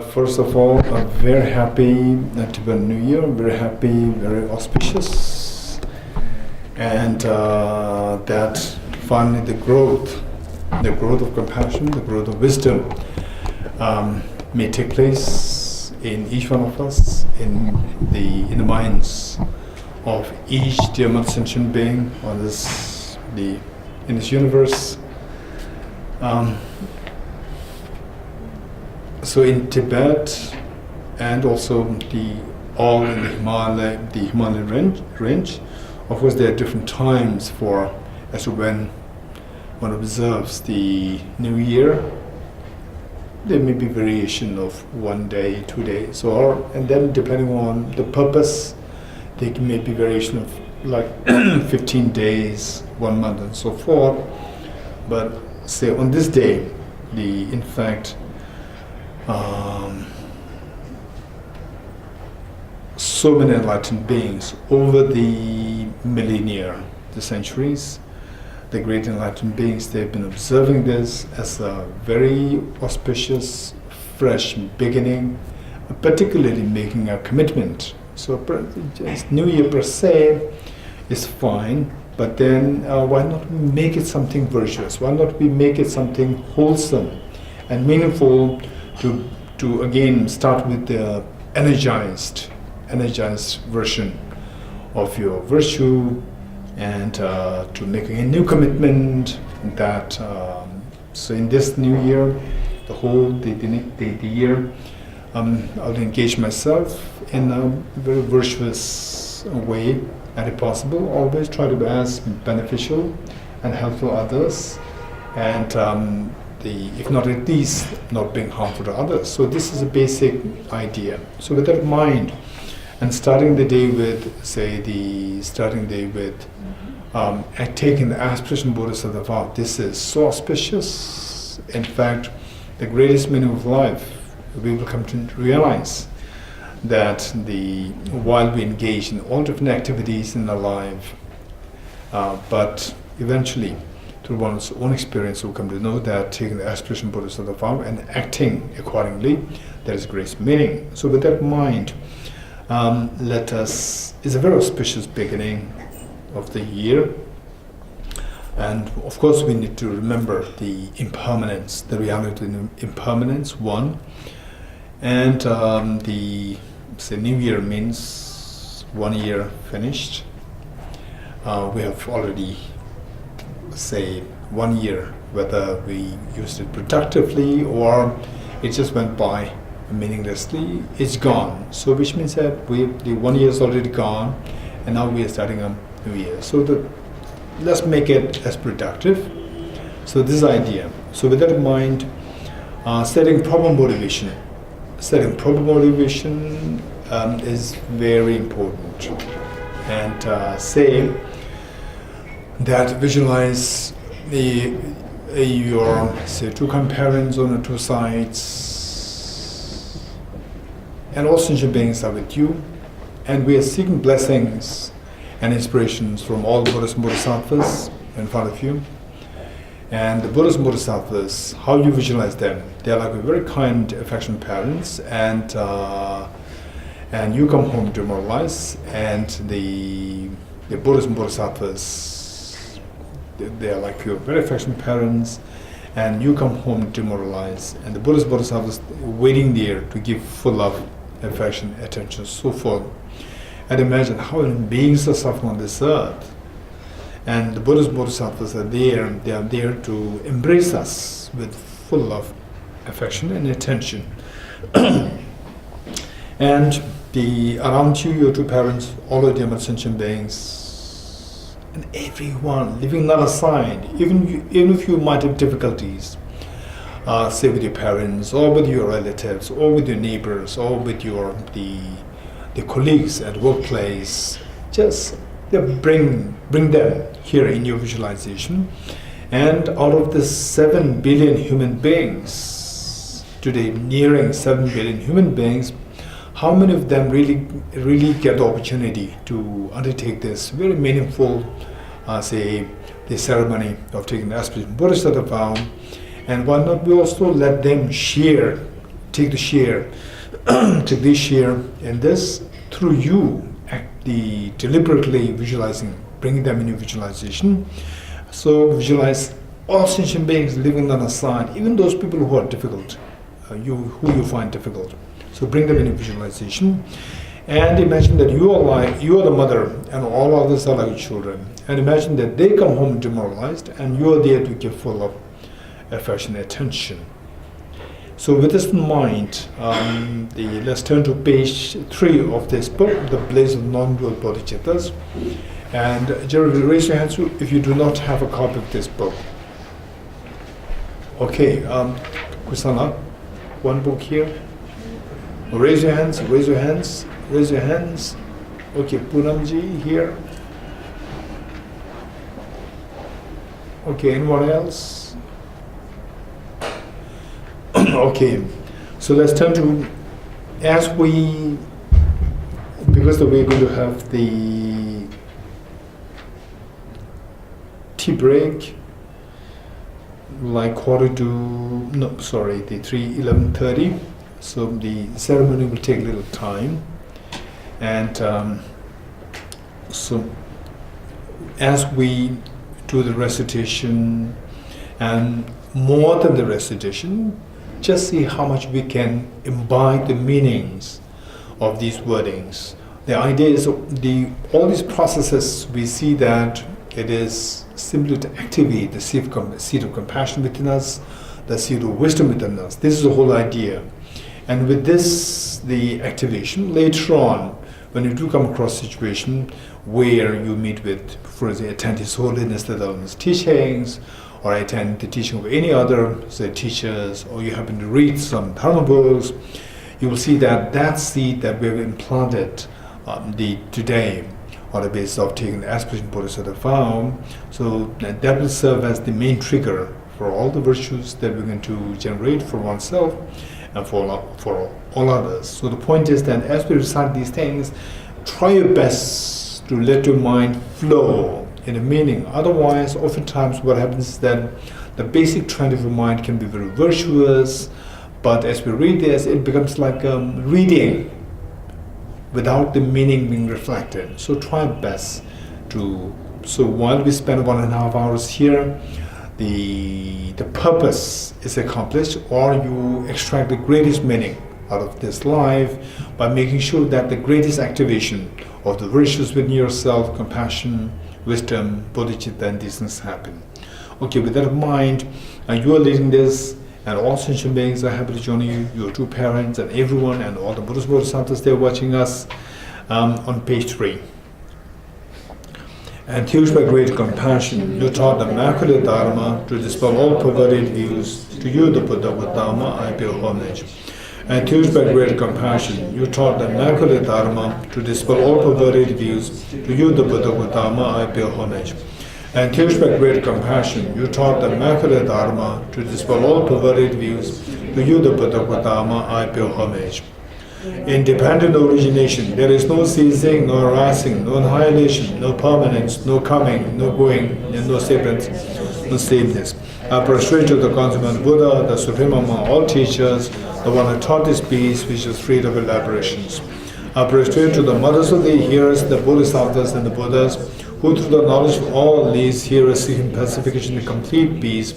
First of all, a very happy Tibetan New Year, very happy, very auspicious, and that finally the growth of compassion, the growth of wisdom may take place in each one of us, in the minds of each dear Mother sentient being on in this universe. So in Tibet, and also all in the Himalayan range, of course there are different times as to when one observes the New Year. There may be variation of 1 day, 2 days, and then depending on the purpose, there may be variation of like 15 days, 1 month, and so forth. But say on this day, in fact, so many enlightened beings over the millennia, the centuries, the great enlightened beings, they've been observing this as a very auspicious, fresh beginning, particularly making a commitment. So New Year per se is fine, but then why not make it something virtuous? Why not we make it something wholesome and meaningful to again start with the energized version of your virtue, and to making a new commitment that so in this new year, the year, I'll engage myself in a very virtuous way, and if possible, always try to be as beneficial and helpful to others, and if not at least not being harmful to others. So this is a basic idea. So with that in mind, and starting the day with, taking the Aspirational Bodhisattva vow, this is so auspicious. In fact, the greatest meaning of life, we will come to realize that while we engage in all different activities in our life, but eventually, through one's own experience, we'll come to know that taking the Aspirational Bodhisattva vow and acting accordingly, there is great meaning. So with that in mind, it's a very auspicious beginning of the year, and of course we need to remember the impermanence, the reality of impermanence, one, and the New Year means 1 year finished. We have already 1 year, whether we used it productively or it just went by meaninglessly, it's gone. So which means that the 1 year is already gone, and now we are starting a new year. So let's make it as productive. So this idea. So with that in mind, setting proper motivation. Setting proper motivation is very important. And say that visualize your two parents on the two sides, and all sentient beings are with you, and we are seeking blessings and inspirations from all Buddhas and Bodhisattvas in front of you. And the Buddhas and Bodhisattvas, how you visualize them, they are like very kind, affectionate parents, and you come home demoralized, and the Buddhas and Bodhisattvas, they are like your very affectionate parents, and you come home demoralized, and the Buddhas and Bodhisattvas waiting there to give full love, affection, attention, so forth. And imagine how many beings are suffering on this earth. And the Buddhas and Bodhisattvas are there, they are there to embrace us with full love, affection, and attention. And around you, your two parents, all of them are sentient beings, and everyone, leaving none aside, even if you might have difficulties, say with your parents, or with your relatives, or with your neighbors, or with the colleagues at workplace, just bring them here in your visualization. And out of the 7 billion human beings, today nearing 7 billion human beings, how many of them really get the opportunity to undertake this very meaningful, the ceremony of taking the Aspirational Bodhisattva vow? And why not we also let them share take the share, take this share in this through you deliberately visualizing, bringing them into visualization. So visualize all sentient beings living on a side, even those people who are difficult, who you find difficult. So bring them into visualization, and imagine that you are the mother, and all others are like children. And imagine that they come home demoralized, and you are there to give full of affection and attention. So with this in mind, let's turn to page 3 of this book, The Blaze of Non-Dual Bodhisattvas. And Jerry, raise your hands if you do not have a copy of this book. Okay, Kusana, one book here. Raise your hands, raise your hands, raise your hands. Okay, Poonamji here. Okay, anyone else? Okay, so let's turn to, because we're going to have the tea break, like the 11:30. So the ceremony will take a little time, and so as we do the recitation, and more than the recitation, just see how much we can imbibe the meanings of these wordings. The idea is all these processes, we see that it is simply to activate the seed of compassion within us, the seed of wisdom within us. This is the whole idea. And with this, the activation, later on, when you do come across a situation where you meet with, for example, attend His Holiness the Dharma's teachings, or attend the teaching of any other, say, teachers, or you happen to read some Dharma books, you will see that that seed that we have implanted today, on the basis of taking the Aspirational Bodhisattva vow, so that will serve as the main trigger for all the virtues that we're going to generate for oneself and for all others. So the point is that as we recite these things, try your best to let your mind flow in a meaning. Otherwise, oftentimes what happens is that the basic trend of your mind can be very virtuous, but as we read this, it becomes like reading without the meaning being reflected. So try your best to, so while we spend 1.5 hours here, the purpose is accomplished, or you extract the greatest meaning out of this life by making sure that the greatest activation of the virtues within yourself, compassion, wisdom, bodhicitta, and these things happen. Okay, with that in mind, you are leading this, and all sentient beings are happy to join you, your two parents and everyone, and all the Buddhist Bodhisattvas, they're watching us on page 3. And enthused by great compassion, you taught the Immaculate Dharma to dispel all perverted views. To you, the Buddha with Dharma, I pay homage. And enthused by great compassion, you taught the Immaculate Dharma to dispel all perverted views. To you, the Buddha with Dharma, I pay homage. And enthused by great compassion, you taught the Immaculate Dharma to dispel all perverted views. To you, the Buddha with Dharma, I pay homage. Independent origination, there is no ceasing, no arising, no annihilation, no permanence, no coming, no going, and no sequence, no sameness. I prostrate to the consummate Buddha, the supreme among all teachers, the one who taught this peace which is freed of elaborations. I prostrate to the mothers of the hearers, the Bodhisattvas and the Buddhas, who through the knowledge of all these hearers seeking pacification and complete peace,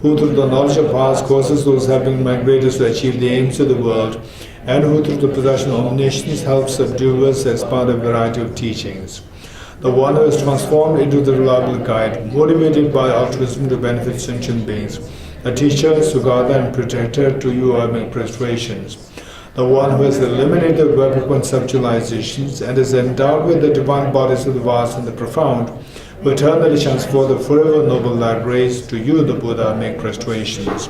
who through the knowledge of past causes those having migrated to achieve the aims of the world, and who through the possession of omniscience help subdue us as part of a variety of teachings. The one who is transformed into the reliable guide, motivated by altruism to benefit sentient beings. A teacher, Sugata, and protector, to you I make prostrations. The one who has eliminated web of conceptualizations and is endowed with the divine bodies of the vast and the profound, who eternally shines forth the forever noble light rays, to you the Buddha make prostrations.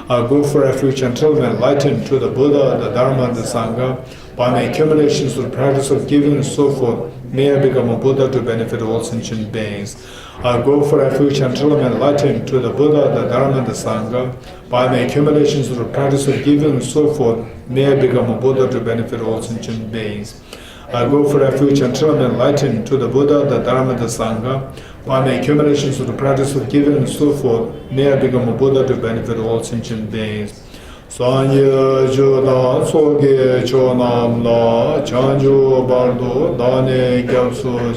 I go for refuge until I'm enlightened to the Buddha, the Dharma, and the Sangha. By my accumulations through the practice of giving and so forth, may I become a Buddha to benefit all sentient beings. I go for refuge until I'm enlightened to the Buddha, the Dharma, and the Sangha. By my accumulations through the practice of giving and so forth, may I become a Buddha to benefit all sentient beings. I go for refuge until I'm enlightened to the Buddha, the Dharma, and the Sangha. By my accumulations of the practice of giving and so forth, may I become a Buddha to benefit all sentient beings. Sanye Jodan Soge Chonam La Chanjo Bardo Dane Gyapso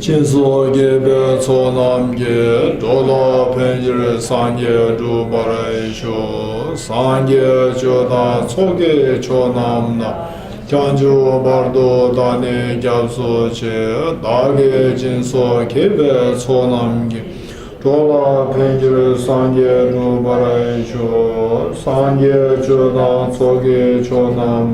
Chinso Gebe Chonam Ge Dola Penjire Sanye Jubare Sho Sanye Jodan Soge Chonam La Chanjo Bardo Dane Gyapso Che Dage Chinso Gebe Chonam Ge Dola Penjire Sanye Jubare Sho Sanye Jodan Soge Chonam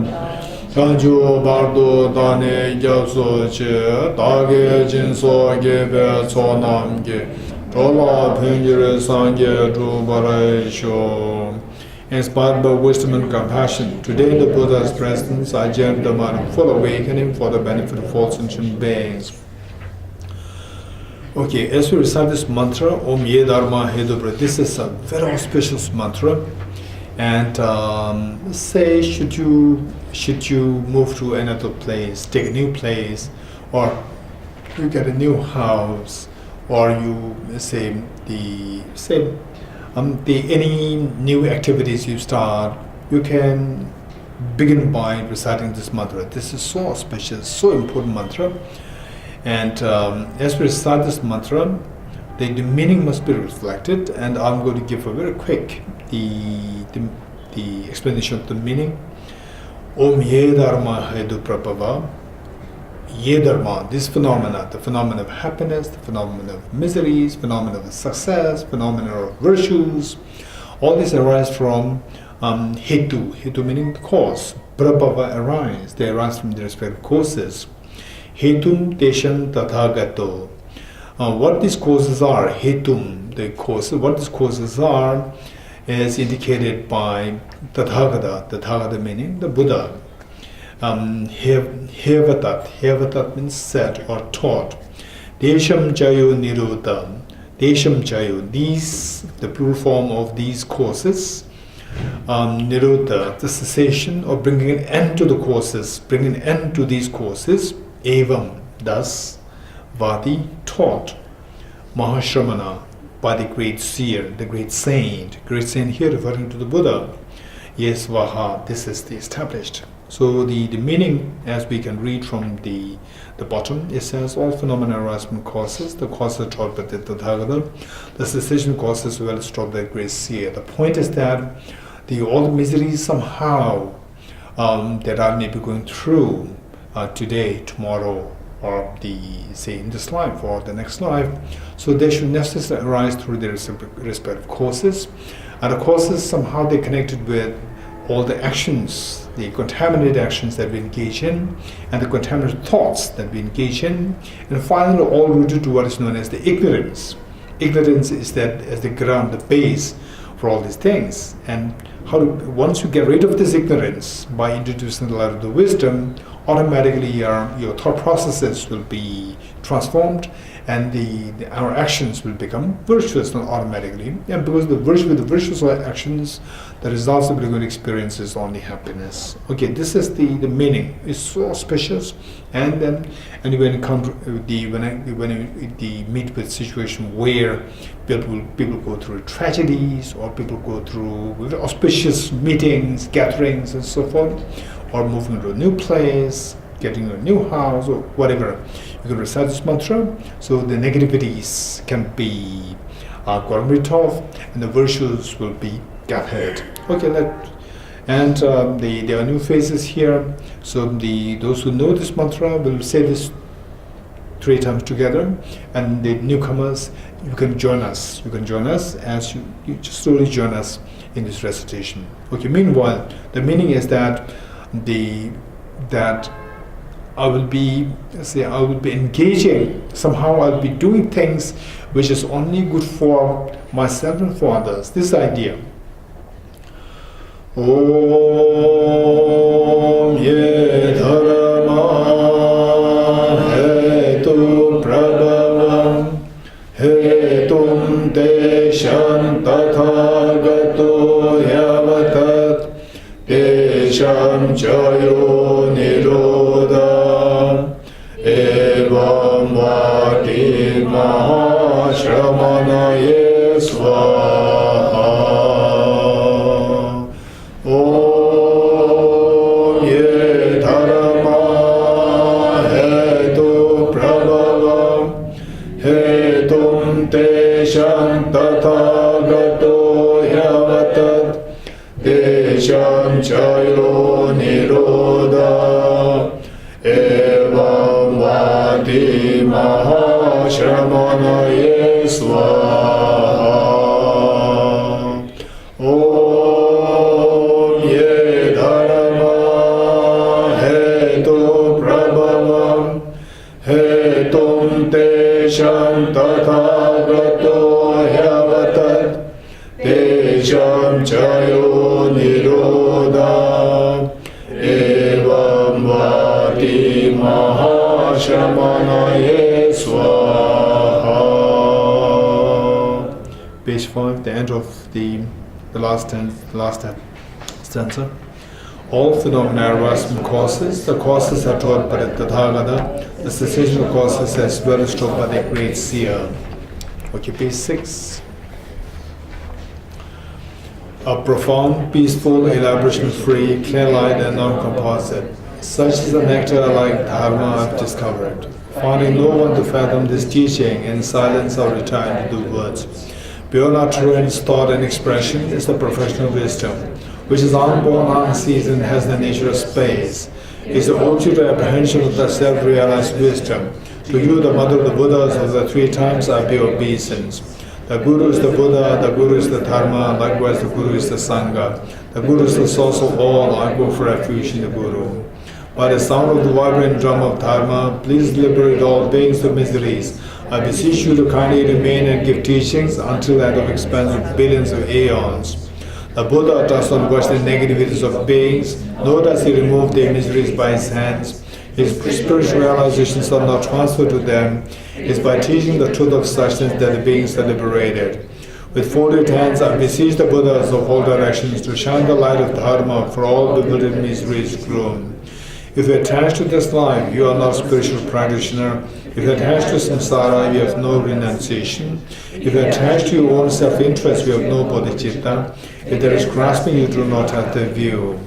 Chanju Bardo Dane Gyapso Che Dage Jinso Gebe Chonam Ge Dola Penjire Sanye Jubare Sho. Inspired by wisdom and compassion, today in the Buddha's presence, I journey the mind of full awakening for the benefit of all sentient beings. Okay, as we recite this mantra, Om Ye Dharma He Dobra, this is a very auspicious mantra. And say, should you move to another place, take a new place, or you get a new house, or you any new activities you start, you can begin by reciting this mantra. This is so auspicious, so important mantra. And as we recite this mantra, the meaning must be reflected, and I'm going to give a very quick the explanation of the meaning. Om Ye Dharma Hedu Prabhava. Ye Dharma, this phenomena, the phenomena of happiness, the phenomena of miseries, phenomena of success, phenomena of virtues, all these arise from Hetu. Hetu meaning the cause. Prabhava arise. They arise from the respective causes. Hetum Tesham Tathagato. What these causes are, Hetum, the causes, what these causes are is indicated by Tathagata. Tathagata meaning the Buddha. Hevatat means said or taught. Desham Jayo Nirodha. Desham Jayo, these, the plural form of these causes. Nirodha, the cessation or bringing an end to the causes, bringing an end to these causes. Evam, thus, Vadi, taught. Mahashramana, by the great seer, the great saint. Great saint here referring to the Buddha. Yes, Vaha, this is the established. So the meaning, as we can read from the bottom, it says all phenomena arise from causes. The causes are taught by the Tathagata. The cessation causes well taught by the great seer. The point is that all the miseries somehow that I may be going through today, tomorrow, or in this life or the next life, so they should necessarily arise through their respective causes, and the causes somehow they're connected with all the actions, the contaminated actions that we engage in, and the contaminated thoughts that we engage in, and finally all rooted to what is known as the ignorance. Ignorance is that as the ground, the base for all these things. And once you get rid of this ignorance by introducing the light of the wisdom, automatically your thought processes will be transformed, and our actions will become virtuous, not automatically. And because with the virtuous actions, the results of the good experience is only happiness. Okay, this is the meaning. It's so auspicious. And then, when you meet with situation where people go through tragedies, or people go through very auspicious meetings, gatherings, and so forth, or moving to a new place, getting a new house, or whatever, you can recite this mantra, so the negativities can be gotten rid of, and the virtues will be gathered. Okay, there are new faces here, so those who know this mantra will say this 3 times together, and the newcomers, you can join us. You can join us as you just slowly join us in this recitation. Okay. Meanwhile, the meaning is that I will be engaging. Somehow, I'll be doing things which is only good for myself and for others. This idea. Om Ye Dharma Hetu Prabhavam Hetum Desham Tathagato Yavatat Desham Jayo Nirodha Evam Vati Mahashramanaye Svaha. Swaha. Om Ye Dharma Hetu Prabhavam Hetum Tesham Tathagato Hyavatat Tesham Chayo Nirodha Evam Vati Mahashamanaye Swaha. Page 5, the end of the last stanza. All phenomena arise from causes. The causes are taught by the Tathagata. The cessation of causes as well as taught by the great seer. Okay, page 6. A profound, peaceful, elaboration-free, clear light and non-composite. Such is the nectar-like dharma I've discovered. Finding no one to fathom this teaching, in silence I'll retire to the woods. Beyond utterance, thought and expression is the professional wisdom, which is unborn, unseasoned, has the nature of space. Is the ultimate apprehension of the self-realized wisdom. To you, the mother of the Buddhas, of the 3 times I pay obeisance. The Guru is the Buddha, the Guru is the Dharma, likewise the Guru is the Sangha. The Guru is the source of all, I go for refuge in the Guru. By the sound of the vibrant drum of Dharma, please liberate all beings of miseries. I beseech you to kindly remain and give teachings until the end of expanse of billions of aeons. The Buddha does not watch the negativities of beings, nor does he remove their miseries by his hands. His spiritual realizations are not transferred to them. It is by teaching the truth of suchness that the beings are liberated. With folded hands, I beseech the Buddhas of all directions to shine the light of Dharma for all bewildered miseries gloom. If you are attached to this life, you are not a spiritual practitioner. If you are attached to samsara, you have no renunciation. If you are attached to your own self-interest, you have no bodhicitta. If there is grasping, you do not have the view.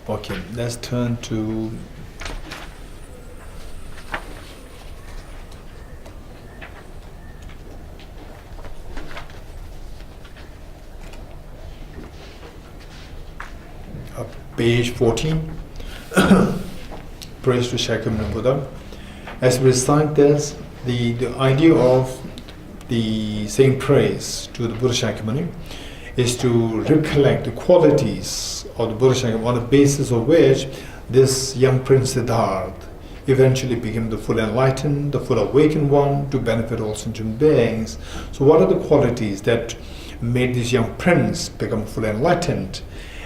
Okay, let's turn to page 14. Praise to Shakyamuni Buddha. As we recite this, the idea of the saying praise to the Buddha Shakyamuni is to recollect the qualities of the Buddha Shakyamuni, on the basis of which this young Prince Siddhartha eventually became the full enlightened, the full awakened one to benefit all sentient beings. So what are the qualities that made this young prince become fully enlightened?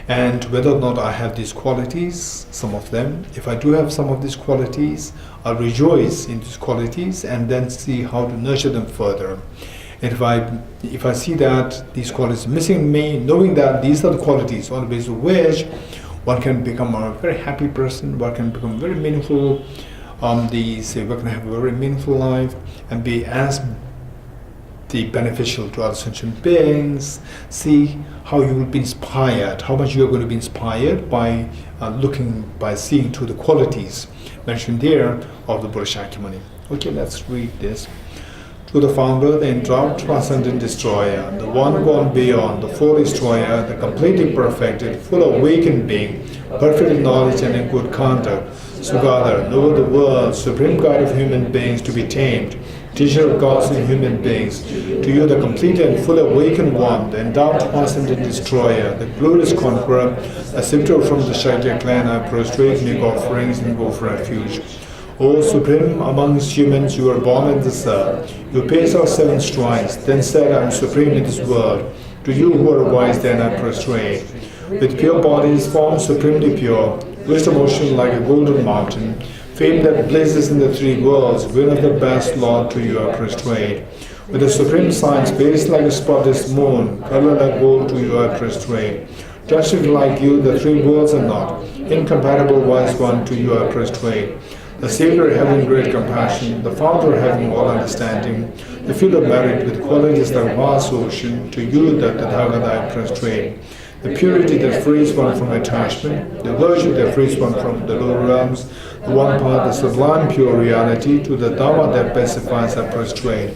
And whether or not I have these qualities, some of them, if I do have some of these qualities, I'll rejoice in these qualities and then see how to nurture them further. And if I see that these qualities are missing in me, knowing that these are the qualities on the basis of which one can become a very happy person, one can become very meaningful, one can have a very meaningful life and be as beneficial to other sentient beings. See how you will be inspired, how much you are going to be inspired by seeing to the qualities mentioned there of the Buddha Shakyamuni. Okay, let's read this. To the founder, the endowed transcendent destroyer, the one gone beyond, the full destroyer, the completely perfected, full awakened being, perfect in knowledge and in good conduct, Sugata, know the world, supreme guide of human beings to be tamed, teacher of gods and human beings, to you the complete and full awakened one, the endowed transcendent destroyer, the glorious conqueror, a scepter from the Shakya clan, I prostrate, make offerings and go for refuge. O supreme amongst humans, you were born in this earth. You paced our 7 strides, then said, I am supreme in this world. To you who are wise, then I prostrate. With pure bodies, formed supremely pure, wisdom ocean like a golden mountain, fame that blazes in the 3 worlds, winner of the best, Lord, to you I prostrate. With the supreme science, based like a spotless moon, color like gold, to you I prostrate. Touched like you, the 3 worlds are not, incompatible wise one, to you I prostrate. The Savior having great compassion, the Founder having all understanding, the field of merit with qualities like vast ocean, to you the Tathagata I prostrate. The purity that frees one from attachment, the virtue that frees one from the lower realms, the one path, the sublime pure reality, to the Dhamma that pacifies I prostrate.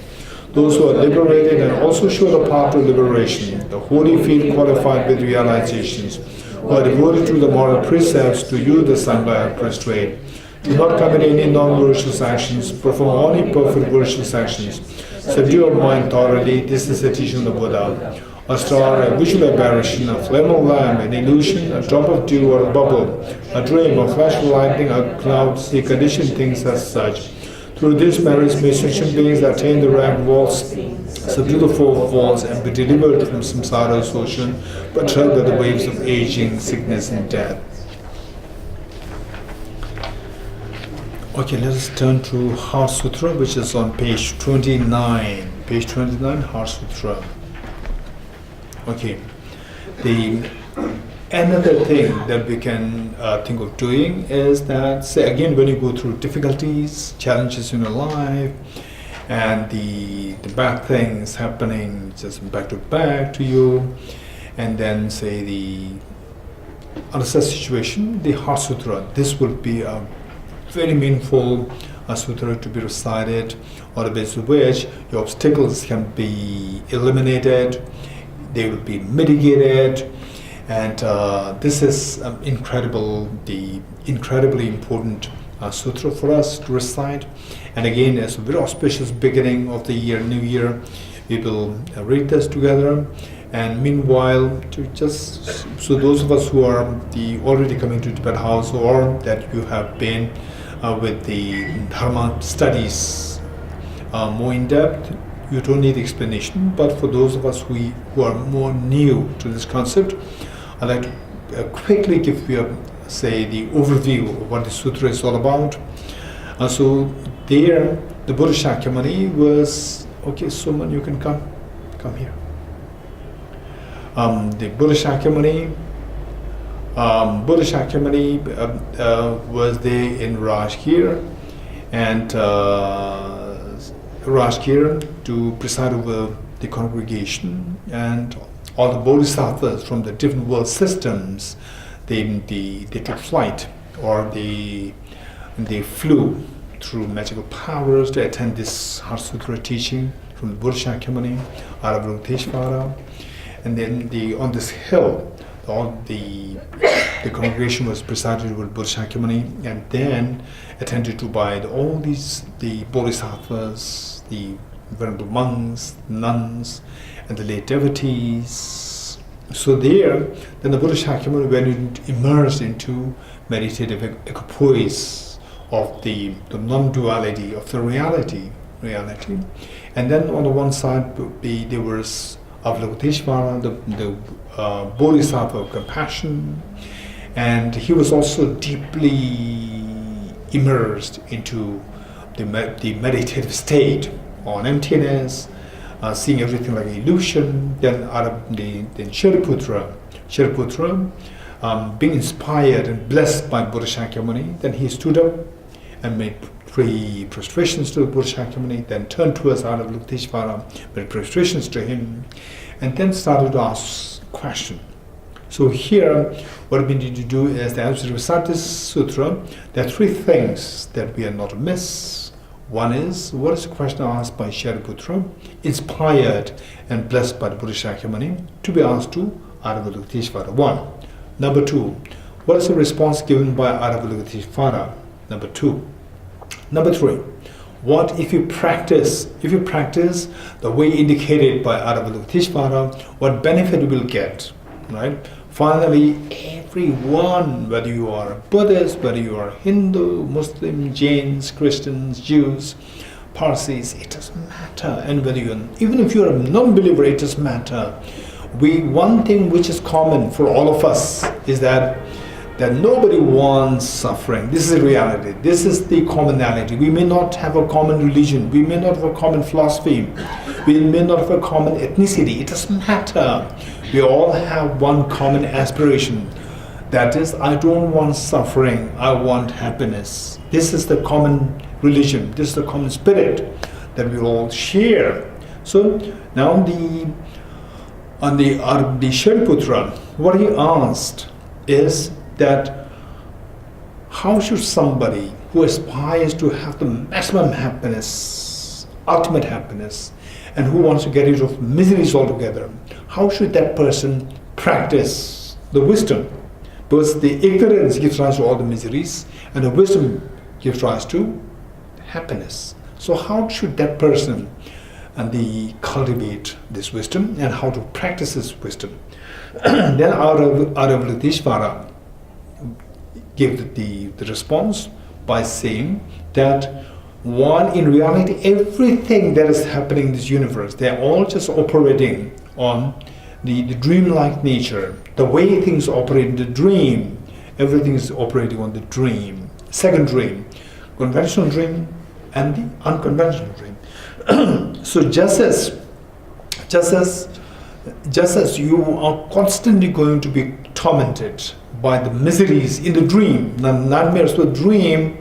Those who are liberated and also show the path to liberation, the holy field qualified with realizations, who are devoted to the moral precepts, to you the Sangha I prostrate. Do not commit any non-virtuous actions. Perform only perfect virtuous actions. Subdue your mind thoroughly. This is the teaching of the Buddha. A star, a visual aberration, a flame of lamp, an illusion, a drop of dew or a bubble, a dream, a flash of lightning, a cloud, see conditioned things as such. Through these merits may sentient beings attain the rank walls, subdue the four walls, and be delivered from samsara's ocean, but tread by the waves of aging, sickness, and death. Okay, let us turn to Heart Sutra, which is on page 29. Page 29, Heart Sutra. Okay, another thing that we can think of doing is that, say again, when you go through difficulties, challenges in your life, and the bad things happening just back to back to you, and then say the other situation, the Heart Sutra, this would be a very meaningful sutra to be recited, on the basis of which your obstacles can be eliminated, they will be mitigated, and this is incredibly important sutra for us to recite. And again, as a very auspicious beginning of the year, New Year, we will read this together. And meanwhile, so those of us who are already coming to Tibet House, or that you have been with the Dharma studies more in depth, you don't need explanation. But for those of us who are more new to this concept, I'd like to quickly give you the overview of what the sutra is all about. So there, the Buddha Shakyamuni was, okay, Suman, you can come here. The Buddha Shakyamuni was there in Rajgir, and Rajgir to preside over the congregation, and all the bodhisattvas from the different world systems, they took flight, or they flew through magical powers to attend this Heart Sutra teaching from the Buddha Shakyamuni, Avalokiteshvara. And then on this hill, all the congregation was presided with Buddha Shakyamuni, and then attended to by all the bodhisattvas, the venerable monks, nuns, and the lay devotees. So there, then the Buddha Shakyamuni went immersed into meditative equipoise of the non-duality of the reality. And then on the one side, there was Avalokiteshvara, the bodhisattva of compassion, and he was also deeply immersed into the meditative state on emptiness, seeing everything like an illusion. Then Shariputra, being inspired and blessed by Buddha Shakyamuni, then he stood up and made 3 prostrations to the Buddha Shakyamuni, then turned towards Avalokiteshvara, made prostrations to him, and then started to ask questions. So here, what we need to do is that as we recite this sutra, there are 3 things that we are not to miss. One is, what is the question asked by Shariputra, inspired and blessed by the Buddha Shakyamuni, to be asked to Avalokiteshvara? 1. Number 2, what is the response given by Avalokiteshvara? Number 2. Number 3, what if you practice the way indicated by Avalokiteshvara, what benefit you will get, right? Finally, everyone, whether you are a Buddhist, whether you are Hindu, Muslim, Jains, Christians, Jews, Parsis, it doesn't matter. And whether even if you're a non-believer, it doesn't matter. One thing which is common for all of us is that nobody wants suffering. This is the reality. This is the commonality. We may not have a common religion. We may not have a common philosophy. We may not have a common ethnicity. It doesn't matter. We all have one common aspiration. That is, I don't want suffering. I want happiness. This is the common religion. This is the common spirit that we all share. So now on the Shariputra, what he asked is that how should somebody who aspires to have the maximum happiness, ultimate happiness, and who wants to get rid of miseries altogether, how should that person practice the wisdom? Because the ignorance gives rise to all the miseries, and the wisdom gives rise to happiness. So how should that person cultivate this wisdom, and how to practice this wisdom? Then Aravaliteshvara gave the response by saying that in reality, everything that is happening in this universe, they are all just operating on the dreamlike nature. The way things operate in the dream, everything is operating on the dream. Second dream, conventional dream and the unconventional dream. So just as you are constantly going to be tormented by the miseries in the dream, the nightmares of the dream,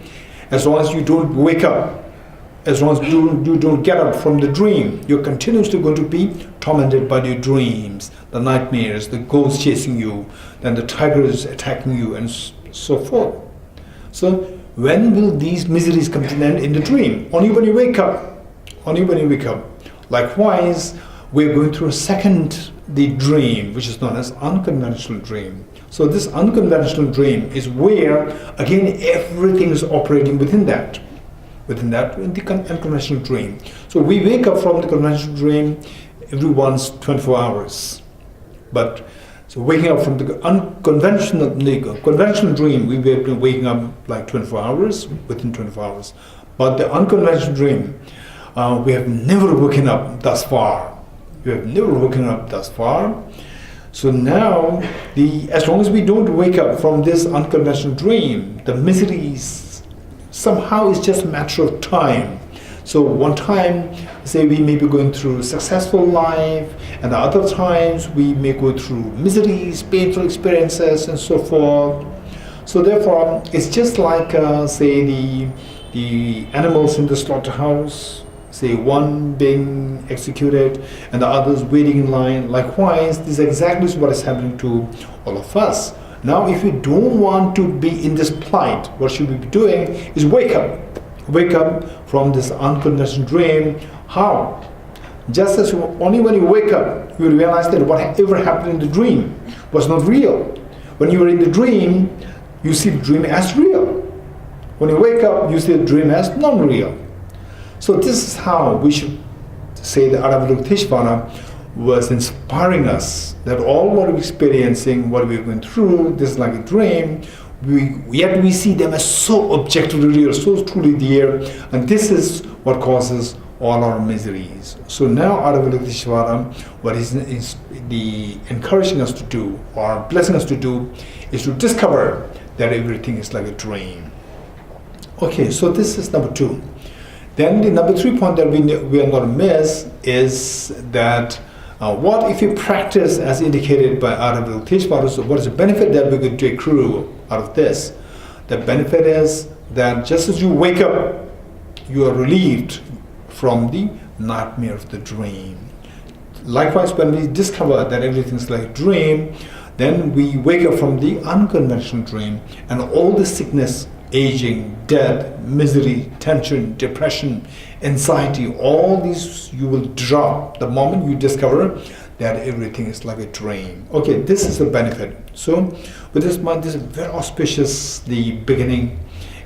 as long as you don't wake up, as long as you don't get up from the dream, you're continuously going to be tormented by your dreams, the nightmares, the ghosts chasing you, then the tigers attacking you, and so forth. So when will these miseries come to an end in the dream? Only when you wake up. Only when you wake up. Likewise, we're going through the dream, which is known as unconventional dream. So this unconventional dream is where, again, everything is operating within that, in the unconventional dream. So we wake up from the conventional dream every once 24 hours. But so waking up from the conventional dream, we have been waking up like 24 hours, within 24 hours. But the unconventional dream, we have never woken up thus far. So now, as long as we don't wake up from this unconventional dream, the miseries somehow is just a matter of time. So one time, say we may be going through a successful life, and the other times we may go through miseries, painful experiences, and so forth. So therefore, it's just like, say, the animals in the slaughterhouse, say one being executed and the others waiting in line. Likewise, this is exactly what is happening to all of us. Now, if we don't want to be in this plight, what should we be doing is wake up. Wake up from this unconventional dream. How? Just as only when you wake up, you realize that whatever happened in the dream was not real. When you are in the dream, you see the dream as real. When you wake up, you see the dream as non-real. So this is how we should say that Avalokiteshvara was inspiring us, that all what we're experiencing, what we're going through, this is like a dream, yet we see them as so objectively real, so truly there, and this is what causes all our miseries. So now Avalokiteshvara, what is encouraging us to do, or blessing us to do, is to discover that everything is like a dream. Okay, so this is number 2. Then the number 3 point that we are not to miss is that what if you practice as indicated by Avalokiteshvara? So what is the benefit that we're going to accrue out of this? The benefit is that just as you wake up, you are relieved from the nightmare of the dream. Likewise, when we discover that everything is like a dream, then we wake up from the unconventional dream, and all the sickness, aging, death, misery, tension, depression, anxiety, all these you will drop the moment you discover that everything is like a dream. Okay, this is the benefit. So with this month, this is very auspicious, the beginning,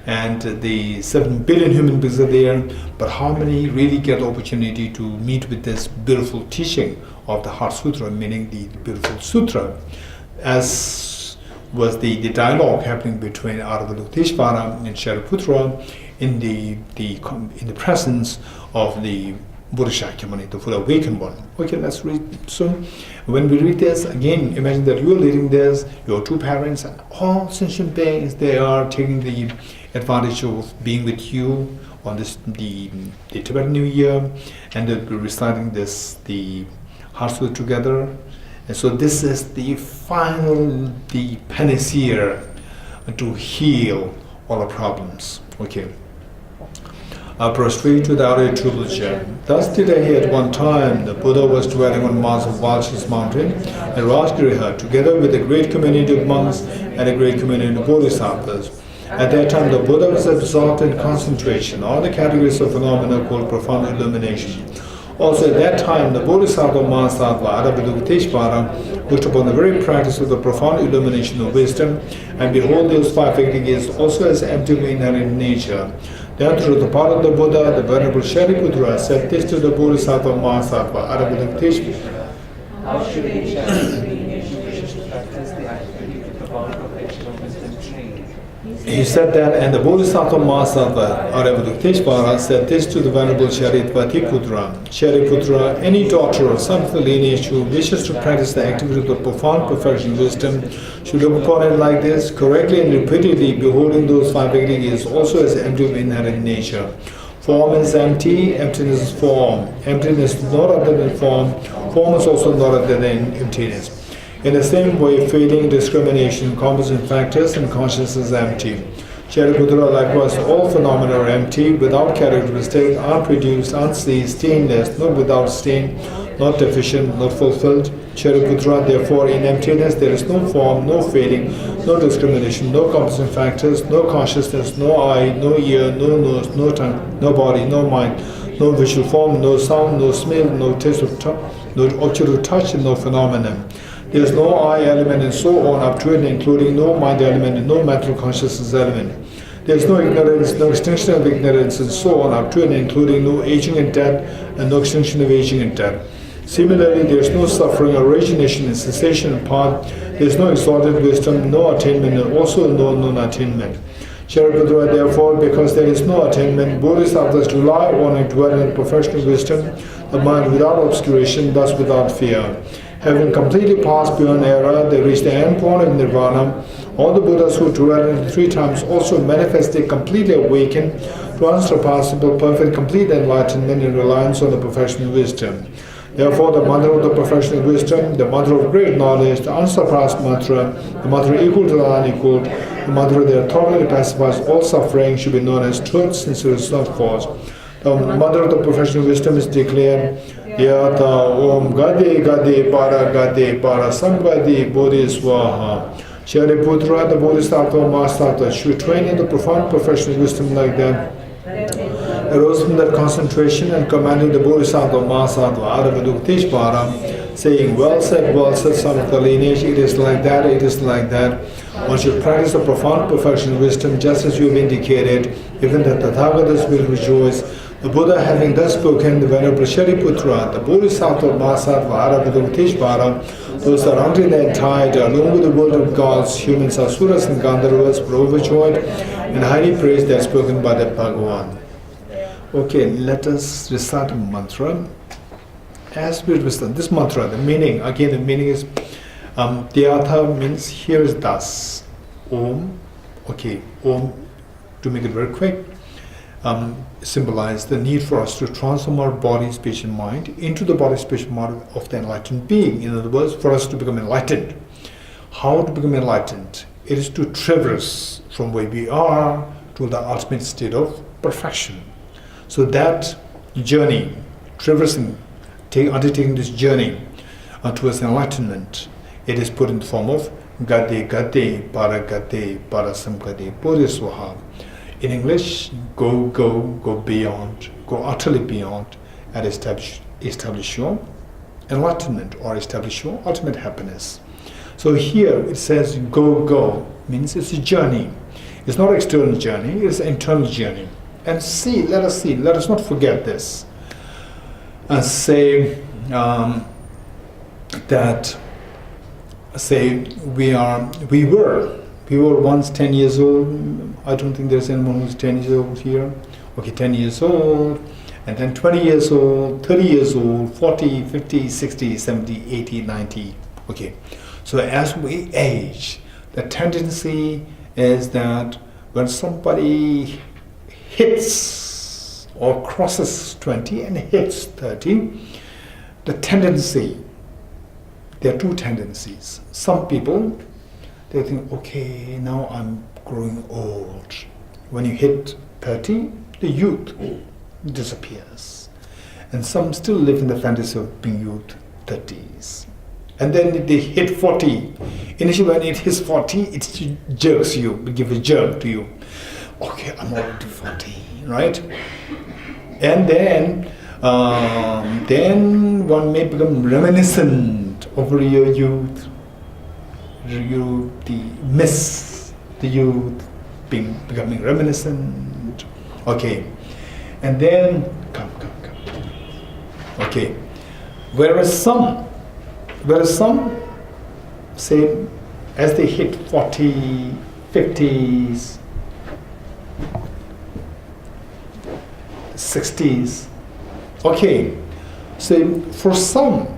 and the 7 billion human beings are there, but how many really get the opportunity to meet with this beautiful teaching of the Heart Sutra, meaning the beautiful sutra, as was the dialogue happening between Avalokiteshvara and Shariputra in the presence of the Buddha Shakyamuni, the full awakened one. Okay, let's read. So when we read this, again, imagine that you are reading this, your 2 parents, and all sentient beings, they are taking the advantage of being with you on this the Tibetan New Year, and they'll be reciting the Heart Sutra together. And so this is the final, the panacea to heal all our problems. Okay. Prostrate without a tribulation. Thus did I hear at one time the Buddha was dwelling on Mars of Valshis mountain at Rajgriha, together with a great community of monks and a great community of bodhisattvas. At that time the Buddha was absorbed in concentration, all the categories of phenomena called profound illumination. Also at that time, the Bodhisattva Mahasattva Aravidukateshvara looked upon the very practice of the profound illumination of wisdom, and behold, those five aggregates also as empty of inherent nature. Then through the part of the Buddha, the Venerable Shariputra said this to the Bodhisattva Mahasattva Aravidukateshvara. How should a Shariputra being who wishes to practice the activity of the profound perfection of wisdom train? He said that, and the Bodhisattva Mahasattva Aravidukateshvara said this to the Venerable Shariputra. Shariputra, any daughter of some of the lineage who wishes to practice the activity of the profound perfection of wisdom should look upon it like this, correctly and repeatedly beholding those five aggregates also as empty of inherent nature. Form is empty, emptiness is form. Emptiness is not other than form. Form is also not other than emptiness. In the same way, feeling, discrimination, composite factors, and consciousness is empty. Shariputra, likewise, all phenomena are empty, without characteristic, unproduced, unceased, stainless, not without stain, not deficient, not fulfilled. Shariputra, therefore, in emptiness there is no form, no feeling, no discrimination, no composite factors, no consciousness, no eye, no ear, no nose, no tongue, no body, no mind, no visual form, no sound, no smell, no taste of touch, no object of touch, and no phenomenon. There is no I element and so on up to it, including no mind element and no mental consciousness element. There is no ignorance, no extinction of ignorance and so on up to it, including no aging and death and no extinction of aging and death. Similarly, there is no suffering, origination and cessation and path. There is no exalted wisdom, no attainment, and also no non-attainment. Shariputra, therefore, because there is no attainment, Bodhisattvas rely on and dwell in perfection of wisdom, the mind without obscuration, thus without fear. Having completely passed beyond error, they reach the end point of nirvana. All the Buddhas who dwell in the three times also manifestly completely awaken to unsurpassable, perfect, complete enlightenment in reliance on the perfection of wisdom. Therefore, the mother of the perfection of wisdom, the mother of great knowledge, the unsurpassed mantra, the mother equal to the unequaled, the mother that totally pacifies all suffering, should be known as truth, since it is not false. The mother of the perfection of wisdom is declared, Yata Om Gade Gade Para Samgade Bodhi Swaha. Shariputra, the Bodhisattva Mahasattva, should train in the profound perfection of wisdom like that. Arose from that concentration and commanded the Bodhisattva Mahasattva Aravidukateshvara, saying, well said, son of the lineage, it is like that, it is like that. One should practice the profound perfection of wisdom just as you have indicated, even the Tathagatas will rejoice. The Buddha, having thus spoken, the Venerable Shariputra, the Bodhisattva Mahasattva Aravidukateshvara, those surrounding the entirety, along with the world of gods, humans, asuras, and gandharvas, were overjoyed and highly praised that spoken by the Bhagavan. Okay, let us recite a mantra. As we recite this mantra, the meaning, again the meaning is, Tyatha means here is thus. Om, okay, Om, to make it very quick, symbolize the need for us to transform our body, speech and mind into the body, speech and mind of the enlightened being. In other words, for us to become enlightened. How to become enlightened? It is to traverse from where we are to the ultimate state of perfection. So that journey, traversing, undertaking this journey towards enlightenment, it is put in the form of Gade Gade Para Samgade Bodhiswaha. In English, go beyond, go utterly beyond, and establish your enlightenment or establish your ultimate happiness. So here it says go, means it's a journey. It's not an external journey, it's an internal journey. And let us not forget this. And say we were once 10 years old. I don't think there's anyone who's 10 years old here. Okay, 10 years old, and then 20 years old, 30 years old, 40, 50, 60, 70, 80, 90. Okay, so as we age, the tendency is that when somebody hits or crosses 20 and hits 30, the tendency, there are two tendencies. Some people, they think, okay, now I'm growing old. When you hit 30, the youth disappears. And some still live in the fantasy of being youth 30s. And then they hit 40. Initially when it hits 40, it jerks you, it gives a jerk to you. Okay, I'm already 40, right? And then Then one may become reminiscent over your youth. You miss the youth, becoming reminiscent. Okay, and then come. Okay, whereas some say as they hit 40, 50s, 60s. Okay, so for some,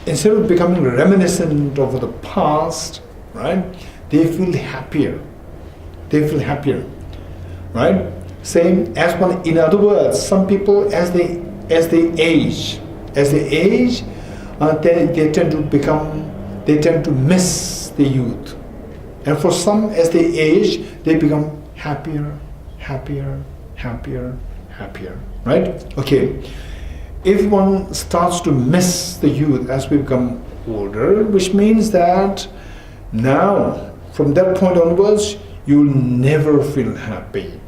instead of becoming reminiscent over the past, right, they feel happier. Right? Same as one. In other words, some people as they age, they tend to miss the youth, and for some, as they age, they become happier. Right? Okay. If one starts to miss the youth as we become older, which means that now, from that point onwards, you'll never feel happy.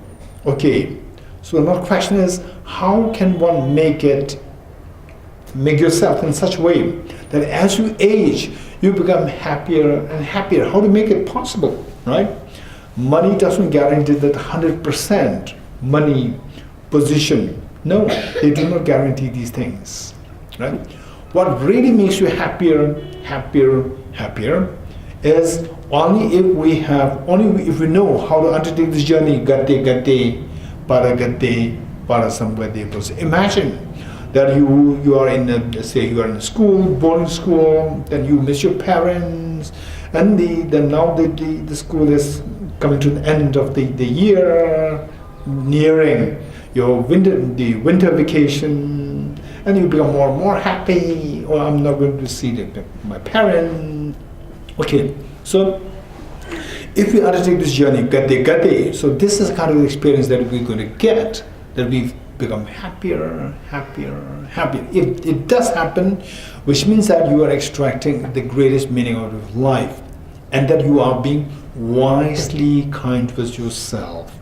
Okay. So another question is, how can one make yourself in such a way that as you age, you become happier and happier? How to make it possible, right? Money doesn't guarantee that 100% money, position. No, they do not guarantee these things, right? What really makes you happier is only if we know how to undertake this journey. Gate, para samvade. Imagine that you are in a school, boarding school, then you miss your parents, and now the school is coming to the end of the year, nearing your winter vacation, and you become more and more happy. Oh, I'm not going to see my parents. Okay, so if we undertake this journey, gate, so this is kind of the experience that we're going to get, that we become happier. It does happen, which means that you are extracting the greatest meaning out of life, and that you are being wisely kind with yourself.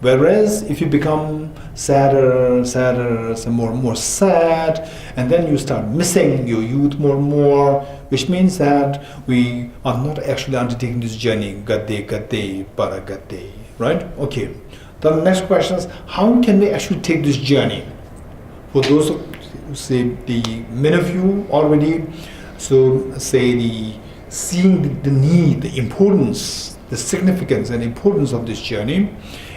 Whereas if you become sadder, more sad, and then you start missing your youth more and more, which means that we are not actually undertaking this journey, gate, para gate, right? Okay. The next question is, how can we actually take this journey? For those, many of you already, seeing the need, the importance, the significance and importance of this journey.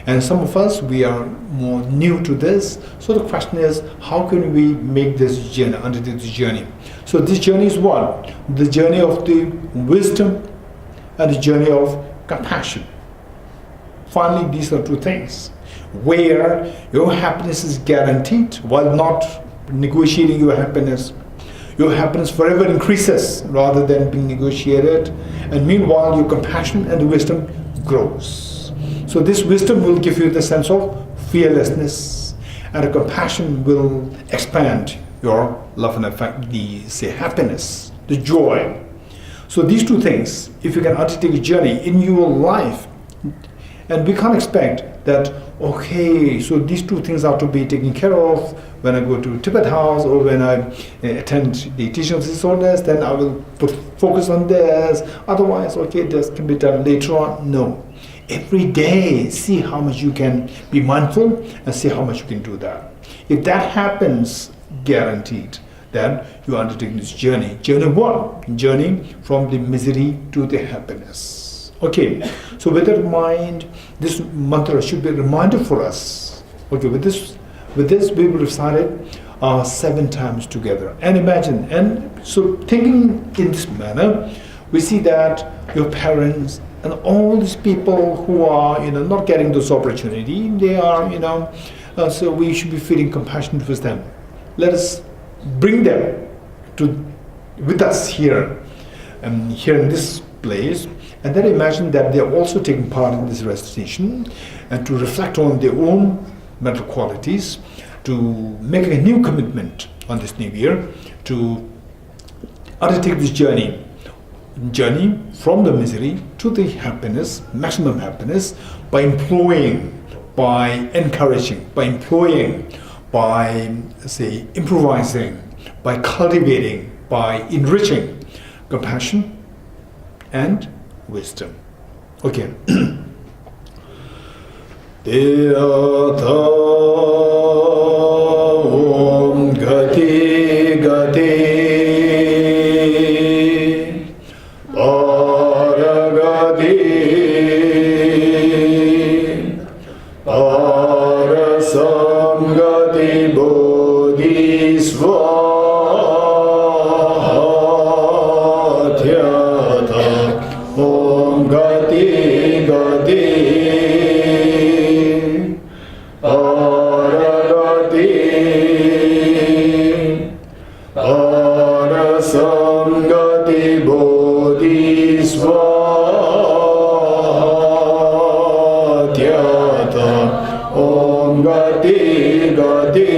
And some of us, we are more new to this. So the question is, how can we make this journey, undertake this journey? So this journey is what? The journey of the wisdom and the journey of compassion. Finally, these are two things where your happiness is guaranteed while not negotiating your happiness. Your happiness forever increases rather than being negotiated. And meanwhile, your compassion and the wisdom grows. So this wisdom will give you the sense of fearlessness, and the compassion will expand your love and affect, happiness, the joy. So these two things, if you can undertake a journey in your life, and we can't expect that, okay, so these two things are to be taken care of when I go to Tibet house or when I attend the teaching of this orders, then I will put focus on this. Otherwise, okay, this can be done later on. No. Every day, see how much you can be mindful and see how much you can do that. If that happens, guaranteed that you are undertaking this journey. Journey what? Journey from the misery to the happiness. Okay, so with that in mind, this mantra should be a reminder for us. Okay, with this we will recite it 7 times together. And imagine, and so thinking in this manner, we see that your parents and all these people who are, not getting this opportunity, they are, so we should be feeling compassion towards them. Let us bring them with us here in this place, and then imagine that they are also taking part in this recitation, and to reflect on their own mental qualities, to make a new commitment on this new year, to undertake this journey from the misery to the happiness, maximum happiness, by encouraging, by by, say, improvising, by cultivating, by enriching compassion and wisdom. Okay. Om Gati Gati Paragati Parasamgati Bodhisvatyata Om Gati Gati Paragati Parasamgati Bodhisvatyata Om Gati Gati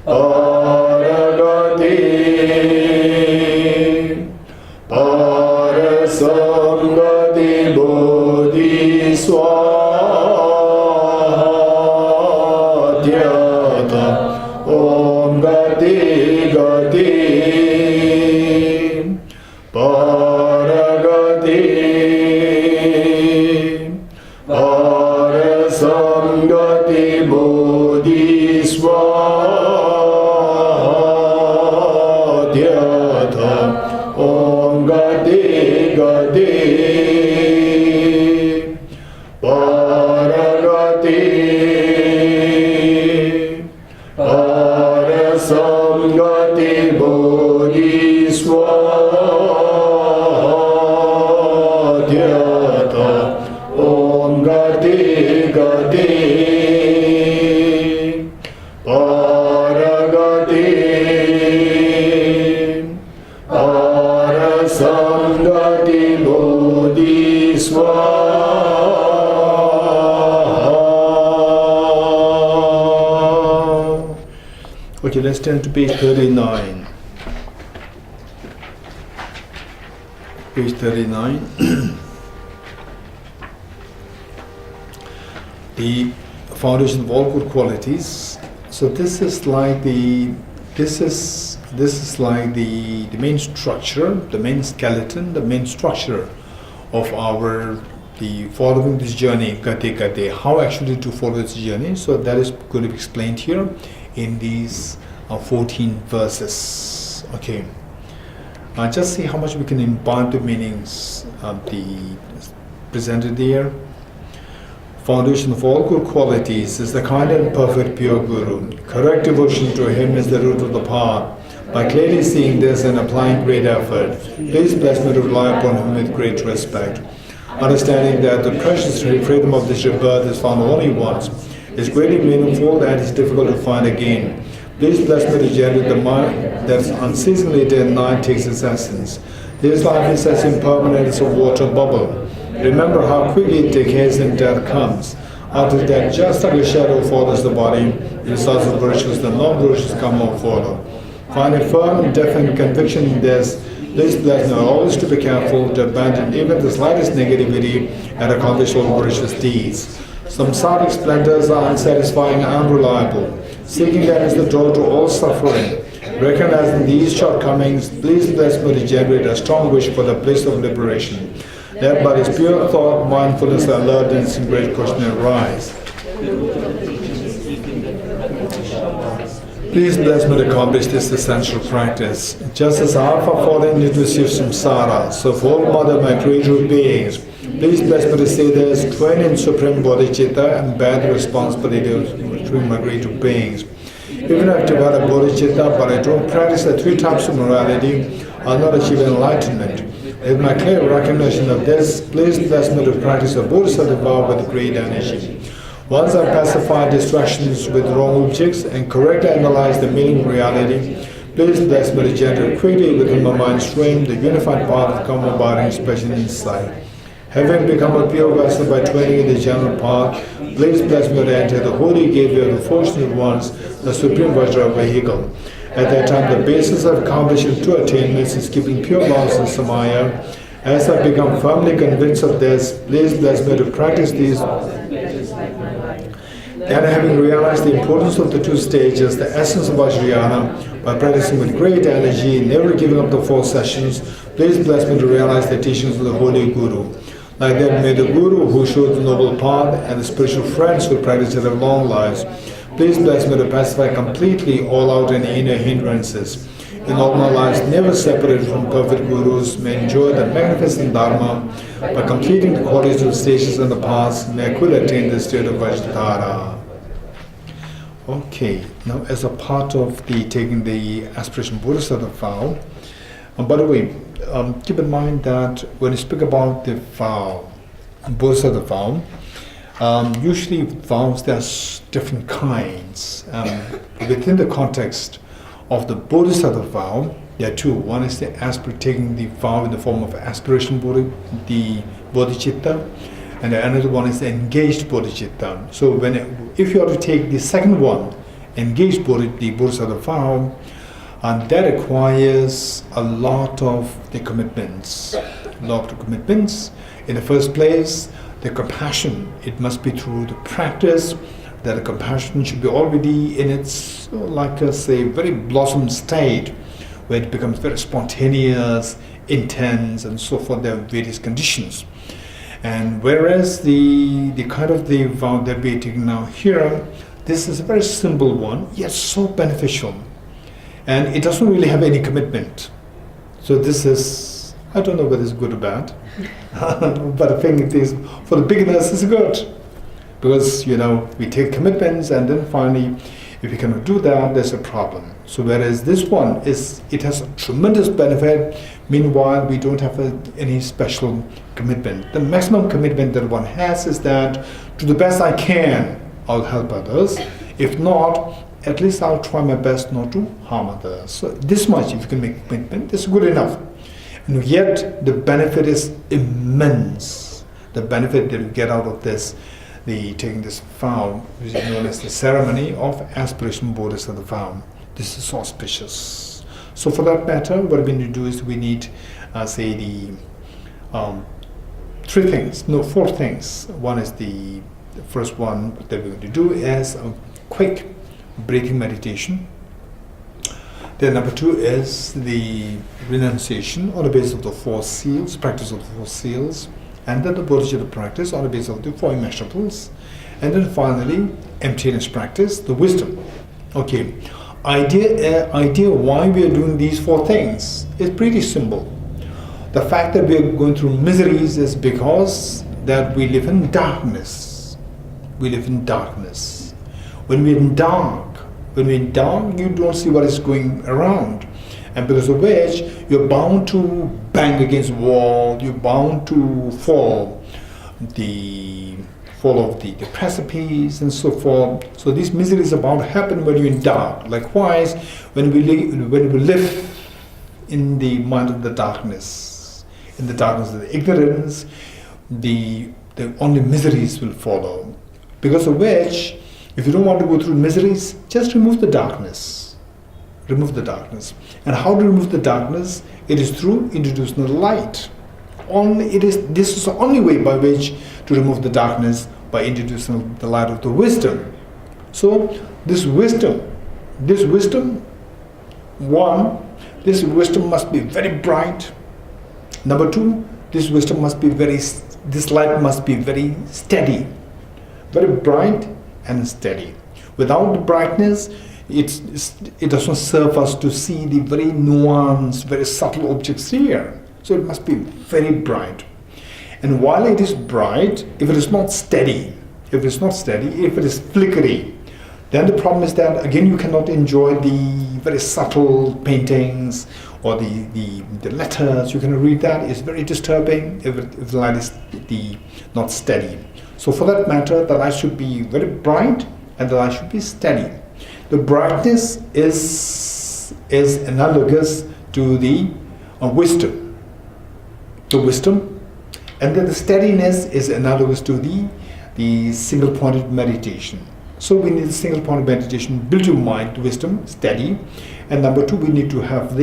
Paragati Parasamgati Bodhisvatyata Om Gati Gati Paragati Parasamgati Bodhisvatyata Om Gati Gati Paragati Parasamgati Bodhisvatyata Om Gati Gati Paragati Parasamgati Bodhisvatyata. Okay, let's turn to page 39. Page 39. The foundation of all good qualities. So this is like the main structure, the main skeleton, the main structure of the following this journey, Gati Gati, how actually to follow this journey. So that is going to be explained here in these 14 verses. Okay. Just see how much we can impart the meanings of the presented there. Foundation of all good qualities is the kind and perfect pure Guru. Correct devotion to him is the root of the path. By clearly seeing this and applying great effort, please bless me to rely upon him with great respect. Understanding that the precious freedom of this rebirth is found only once, is greatly meaningful and is difficult to find again. Please bless me to generate the mind that unceasingly day and night takes its essence. This life is as impermanent as a water bubble. Remember how quickly it decays and death comes. After death, just like a shadow follows the body, the results of virtues, the non-virtues come or follow. Finding firm and definite conviction in this, please bless me always to be careful to abandon even the slightest negativity and accomplish all virtuous deeds. Samsaric splendors are unsatisfying and unreliable. Seeking them is the door to all suffering. Recognizing these shortcomings, please bless me to generate a strong wish for the bliss of liberation. That by his pure thought, mindfulness, and alertness in great question arise. Please bless me to accomplish this essential practice. Just as I have fallen into samsara, so for all mother my creator beings, please bless me to say there is trained in supreme bodhicitta and bear the responsibility of my creator beings. Even if I develop bodhicitta, but I don't practice the 3 types of morality, I'll not achieve enlightenment. With my clear recognition of this, please bless me to practice a bodhisattva with great energy. Once I pacify distractions with wrong objects and correctly analyze the meaning of reality, please bless me to generate quickly within my mind stream the unified path of common abiding special insight. Having become a pure vessel by training in the general path, please bless me to enter the holy gateway of the fortunate ones, the supreme Vajra vehicle. At that time, the basis of accomplishing 2 attainments is keeping pure vows in Samaya. As I become firmly convinced of this, please bless me to practice these Then, having realized the importance of the two stages, the essence of Vajrayana, by practicing with great energy, never giving up the 4 sessions, please bless me to realize the teachings of the Holy Guru. Like that, may the Guru who showed the noble path and the spiritual friends who practice it have long lives, please bless me to pacify completely all out and inner hindrances. In all my lives, never separated from perfect Gurus, may enjoy the magnificent Dharma by completing the qualities of the stages and the paths, may I quickly attain the state of Vajradhara. Okay, now as a part of the taking the Aspirational Bodhisattva vow, by the way, keep in mind that when you speak about the vow, Bodhisattva vow, usually vows, there's different kinds. Within the context of the Bodhisattva vow, there are 2. One is the taking the vow in the form of aspiration the bodhicitta, and the another one is the engaged bodhicitta. So if you are to take the second one, engaged the Bodhisattva vow, and that requires a lot of the commitments. In the first place, the compassion, it must be through the practice, that the compassion should be already in its, like I say, very blossom state, where it becomes very spontaneous, intense, and so forth. There are various conditions. And whereas the kind of the vow that we're taking now here, this is a very simple one, yet so beneficial. And it doesn't really have any commitment. So this is, I don't know whether it's good or bad, but I think it is, for the beginners, it's good. Because, we take commitments, and then finally, if we cannot do that, there's a problem. So whereas this one, it has a tremendous benefit, meanwhile, we don't have any special commitment. The maximum commitment that one has is that, to the best I can, I'll help others. If not, at least I'll try my best not to harm others. So this much, if you can make a commitment, that's good enough. And yet, the benefit is immense. The benefit that you get out of this, taking this vow, which is known as the ceremony of Aspirational Bodhisattva vow. This is so auspicious. So for that matter, what we need to do is we need, the 4 things. One is the first one that we're going to do is a quick breathing meditation. Then number 2 is the renunciation on the basis of the 4 seals, practice of the 4 seals, and then the bodhicitta practice on the basis of the 4 immeasurables, and then finally emptiness practice, the wisdom. Okay, idea why we are doing these 4 things is pretty simple. The fact that we are going through miseries is because that we live in darkness. We live in darkness. When we're in dark, you don't see what is going around. And because of which, you're bound to bang against the wall, you're bound to fall of the precipice and so forth. So these miseries are bound to happen when you're in dark. Likewise, when we live in the mind of the darkness, in the darkness of the ignorance, the only miseries will follow. Because of which, if you don't want to go through miseries, just remove the darkness. Remove the darkness. And how to remove the darkness? It is through introducing the light. This is the only way by which to remove the darkness, by introducing the light of the wisdom. So this wisdom, this wisdom must be very bright. Number 2, this light must be very steady, very bright and steady. Without the brightness, it doesn't serve us to see the very nuanced, very subtle objects here. So it must be very bright. And while it is bright, if it is not steady, if it is flickery, then the problem is that again you cannot enjoy the very subtle paintings or the letters. You cannot read that. It's very disturbing if the light is not steady. So for that matter, the light should be very bright and the light should be steady. The brightness is analogous to the wisdom. The wisdom, and then the steadiness is analogous to the single-pointed meditation. So we need single-pointed meditation, build your mind to wisdom, steady, and number 2, we need to have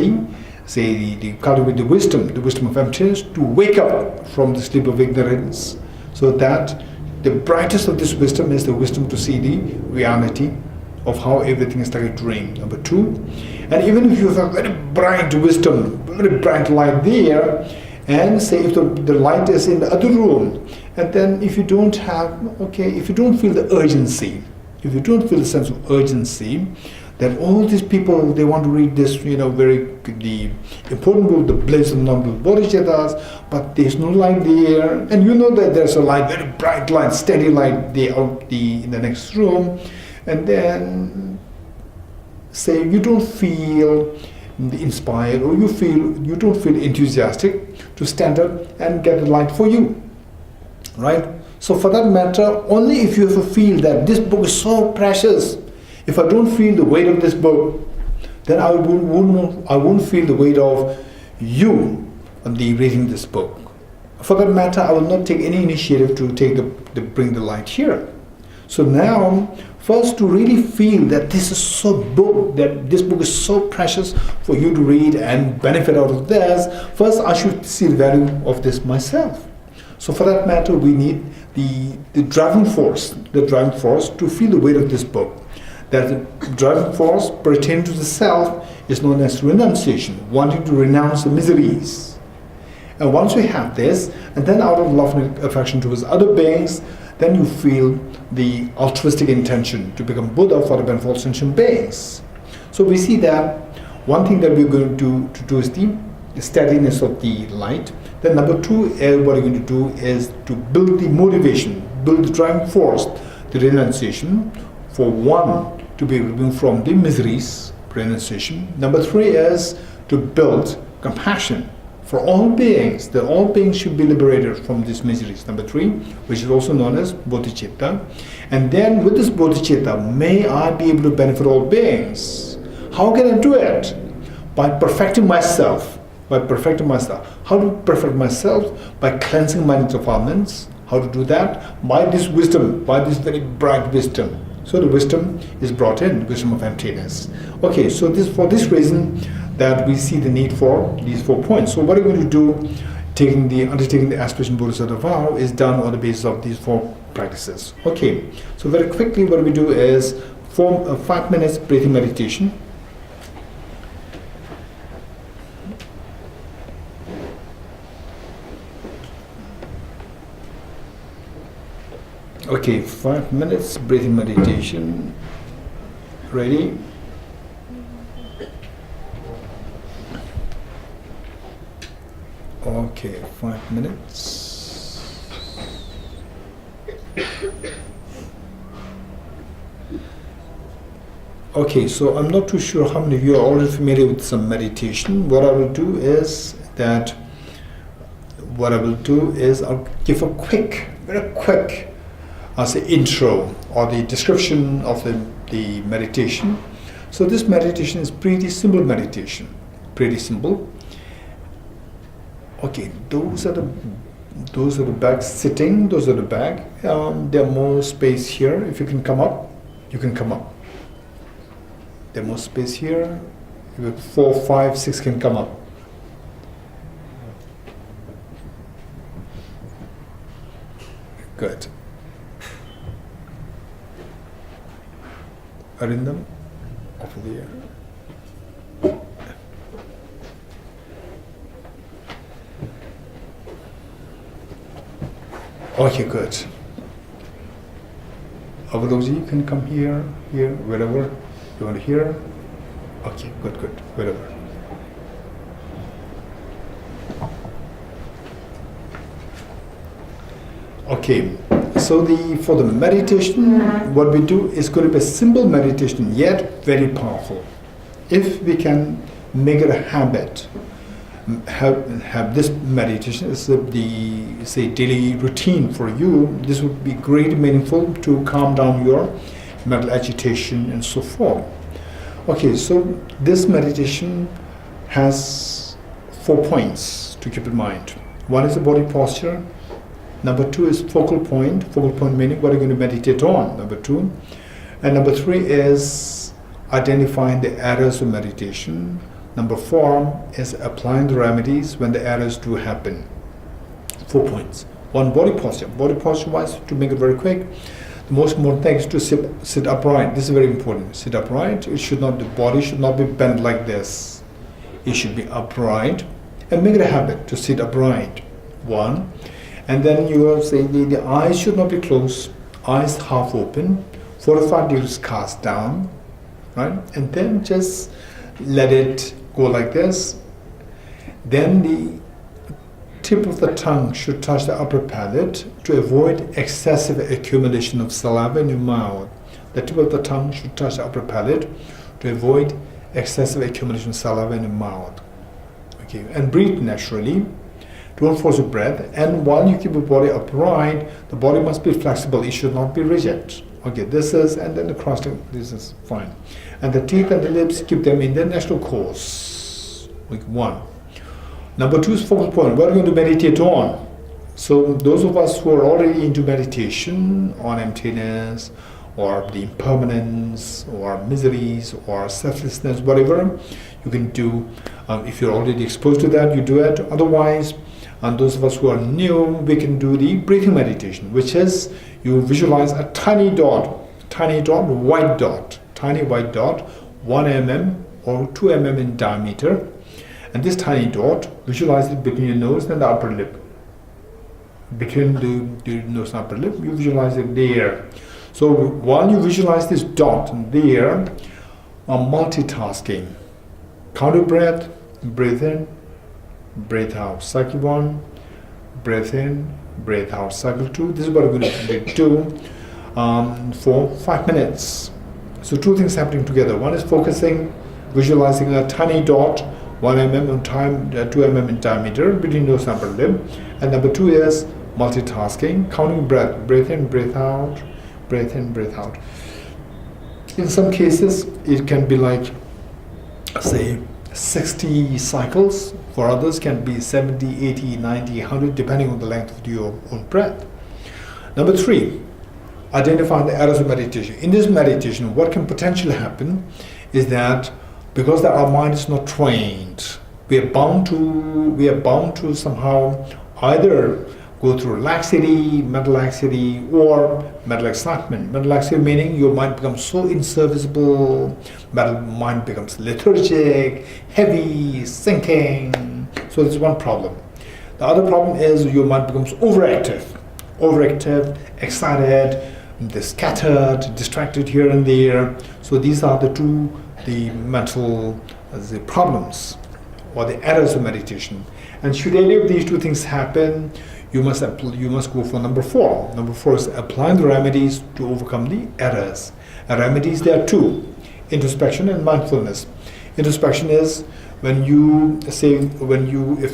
cultivate the wisdom of emptiness, to wake up from the sleep of ignorance, so that the brightest of this wisdom is the wisdom to see the reality of how everything is like a dream. Number two, and even if you have a very bright wisdom, very bright light there, and say if the light is in the other room, and then if you don't have, if you don't feel the urgency, if you don't feel the sense of urgency, then all these people, they want to read this, the important book, the Bliss of Noble Bodhisattvas, but there's no light there, and you know that there's a light, very bright light, steady light there in the next room, and then say you don't feel inspired, or you don't feel enthusiastic to stand up and get a light for you, right? So for that matter, only if you ever feel that this book is so precious, if I don't feel the weight of this book, then I won't feel the weight of you on the reading this book. For that matter, I will not take any initiative to bring the light here. So now, first to really feel that this book is so precious for you to read and benefit out of this, first I should see the value of this myself. So for that matter, we need the driving force to feel the weight of this book. That the driving force pertaining to the self is known as renunciation, wanting to renounce the miseries. And once we have this, and then out of love and affection towards other beings, then you feel the altruistic intention to become Buddha for the benefit of sentient beings. So we see that one thing that we're going to do is the steadiness of the light. Then number two, what you're going to do is to build the motivation, build the driving force, the renunciation, for one to be removed from the miseries, renunciation. Number three is to build compassion for all beings, that all beings should be liberated from these miseries. Number three, which is also known as bodhicitta. And then with this bodhicitta, may I be able to benefit all beings. How can I do it? By perfecting myself. How to perfect myself? By cleansing my defilements. How to do that? By this wisdom, by this very bright wisdom. So the wisdom is brought in, wisdom of emptiness. Okay, so for this reason that we see the need for these 4 points. So what are we going to do, undertaking the Aspirational Bodhisattva vow is done on the basis of these 4 practices. Okay, so very quickly what we do is 5 minutes breathing meditation. Okay, 5 minutes breathing meditation. Ready? Okay, 5 minutes. Okay, so I'm not too sure how many of you are already familiar with some meditation. What I will do is I'll give a very quick as an intro or the description of the meditation. So this meditation is pretty simple meditation, pretty simple. Okay, those are the back sitting, those are the back. There are more space here. If you can come up, you can come up. There's more space here. 4, 5, 6 can come up. Good. Arindam, over there. Okay, good. Avadhoji, you can come here, wherever you want to hear. Okay, good, wherever. Okay, so for the meditation, what we do is going to be a simple meditation, yet very powerful. If we can make it a habit, have this meditation as the daily routine for you, this would be greatly meaningful to calm down your mental agitation and so forth. Okay, so this meditation has 4 points to keep in mind. One is the body posture. Number 2 is focal point meaning what are you going to meditate on, number 2. And number 3 is identifying the errors of meditation. Number 4 is applying the remedies when the errors do happen. 4 points. One, body posture. Body posture wise, to make it very quick, the most important thing is to sit upright. This is very important. Sit upright. It should not, the body should not be bent like this. It should be upright, and make it a habit to sit upright. One, and then you are saying the eyes should not be closed, eyes half open, 45 degrees cast down, right? And then just let it go like this. Then the tip of the tongue should touch the upper palate to avoid excessive accumulation of saliva in your mouth. The tip of the tongue should touch the upper palate to avoid excessive accumulation of saliva in your mouth. Okay, and breathe naturally. Don't force your breath. And while you keep your body upright, the body must be flexible. It should not be rigid. Okay, this is, and then the crossing, this is fine. And the teeth and the lips, keep them in their natural course. Like one. Number two is focal point. What are we going to meditate on? So those of us who are already into meditation on emptiness, or the impermanence, or miseries, or selflessness, whatever, you can do. If you're already exposed to that, you do it. Otherwise, and those of us who are new, we can do the breathing meditation, which is you visualize a tiny dot, white dot, tiny white dot, 1 mm or 2 mm in diameter. And this tiny dot, visualize it between your nose and the upper lip. Between the nose and upper lip, you visualize it there. So while you visualize this dot there, multitasking. Count your breath, breathe in, breathe out. Cycle 1, breathe in, breathe out. Cycle 2. This is what we're going to do for 5 minutes. So two things happening together. One is focusing, visualizing a tiny dot, 1 mm in time, 2 mm in diameter between nose and upper lip. And number two is multitasking, counting breath, breathe in, breathe out, breathe in, breathe out. In some cases, it can be like, say, 60 cycles. For others, can be 70, 80, 90, 100, depending on the length of your own breath. Number three, identifying the errors of meditation. In this meditation, what can potentially happen is that because our mind is not trained, we are bound to somehow either go through laxity, mental laxity, or mental excitement. Mental laxity meaning your mind becomes so inserviceable, mind becomes lethargic, heavy, sinking. So this is one problem. The other problem is your mind becomes overactive, excited, scattered, distracted here and there. So these are the mental problems or the errors of meditation. And should any of these two things happen, you must go for number four. Number four is applying the remedies to overcome the errors. And remedies, there are two: introspection and mindfulness. Introspection is if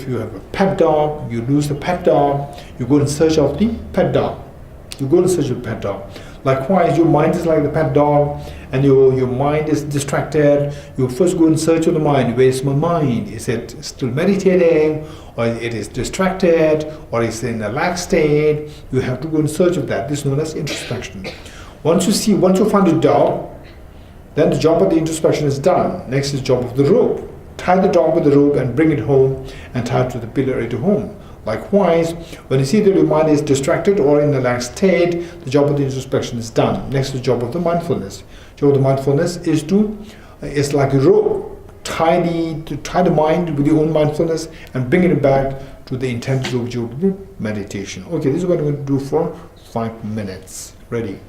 you have a pet dog, you lose the pet dog, you go in search of the pet dog. Likewise, your mind is like the pet dog, and your mind is distracted. You first go in search of the mind. Where is my mind? Is it still meditating, or it is distracted, or is it in a lax state? You have to go in search of that. This is known as introspection. Once you find a dog, then the job of the introspection is done. Next is the job of the rope. Tie the dog with the rope and bring it home and tie it to the pillar at home. Likewise, when you see that your mind is distracted or in a lax state, the job of the introspection is done. Next is the job of the mindfulness. The job of the mindfulness is like a rope. Tie the mind with your own mindfulness and bring it back to the intended object of the meditation. Okay, this is what I'm going to do for 5 minutes. Ready?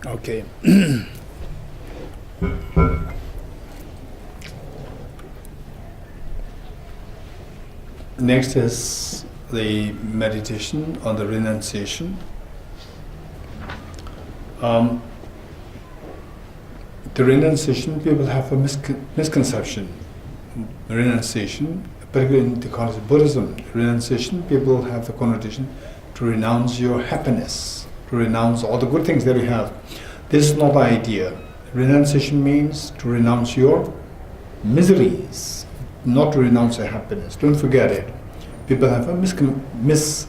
Okay. Next is the meditation on the renunciation. The renunciation, people have a misconception. Renunciation, particularly in the context of Buddhism, renunciation, people have the connotation to renounce your happiness, to renounce all the good things that you have. This is not the idea. Renunciation means to renounce your miseries, not to renounce your happiness. Don't forget it. People have a miss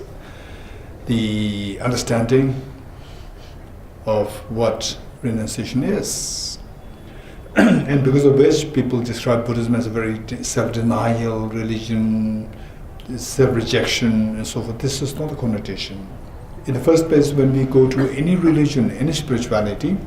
the understanding of what renunciation is. And because of which people describe Buddhism as a very self-denial religion, self-rejection and so forth. This is not a connotation. In the first place, when we go to any religion, any spirituality,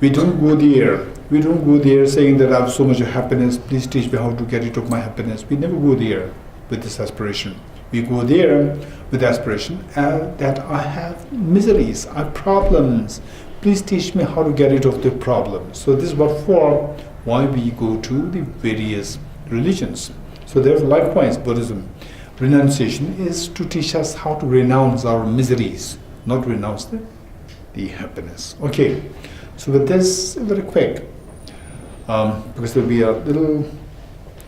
we don't go there. We don't go there saying that I have so much of happiness, please teach me how to get rid of my happiness. We never go there with this aspiration. We go there with the aspiration that I have miseries, I have problems. Please teach me how to get rid of the problems. So this is why we go to the various religions. So therefore, likewise, Buddhism, renunciation is to teach us how to renounce our miseries, not renounce the happiness. Okay, so with this, very quick, because there'll be a little,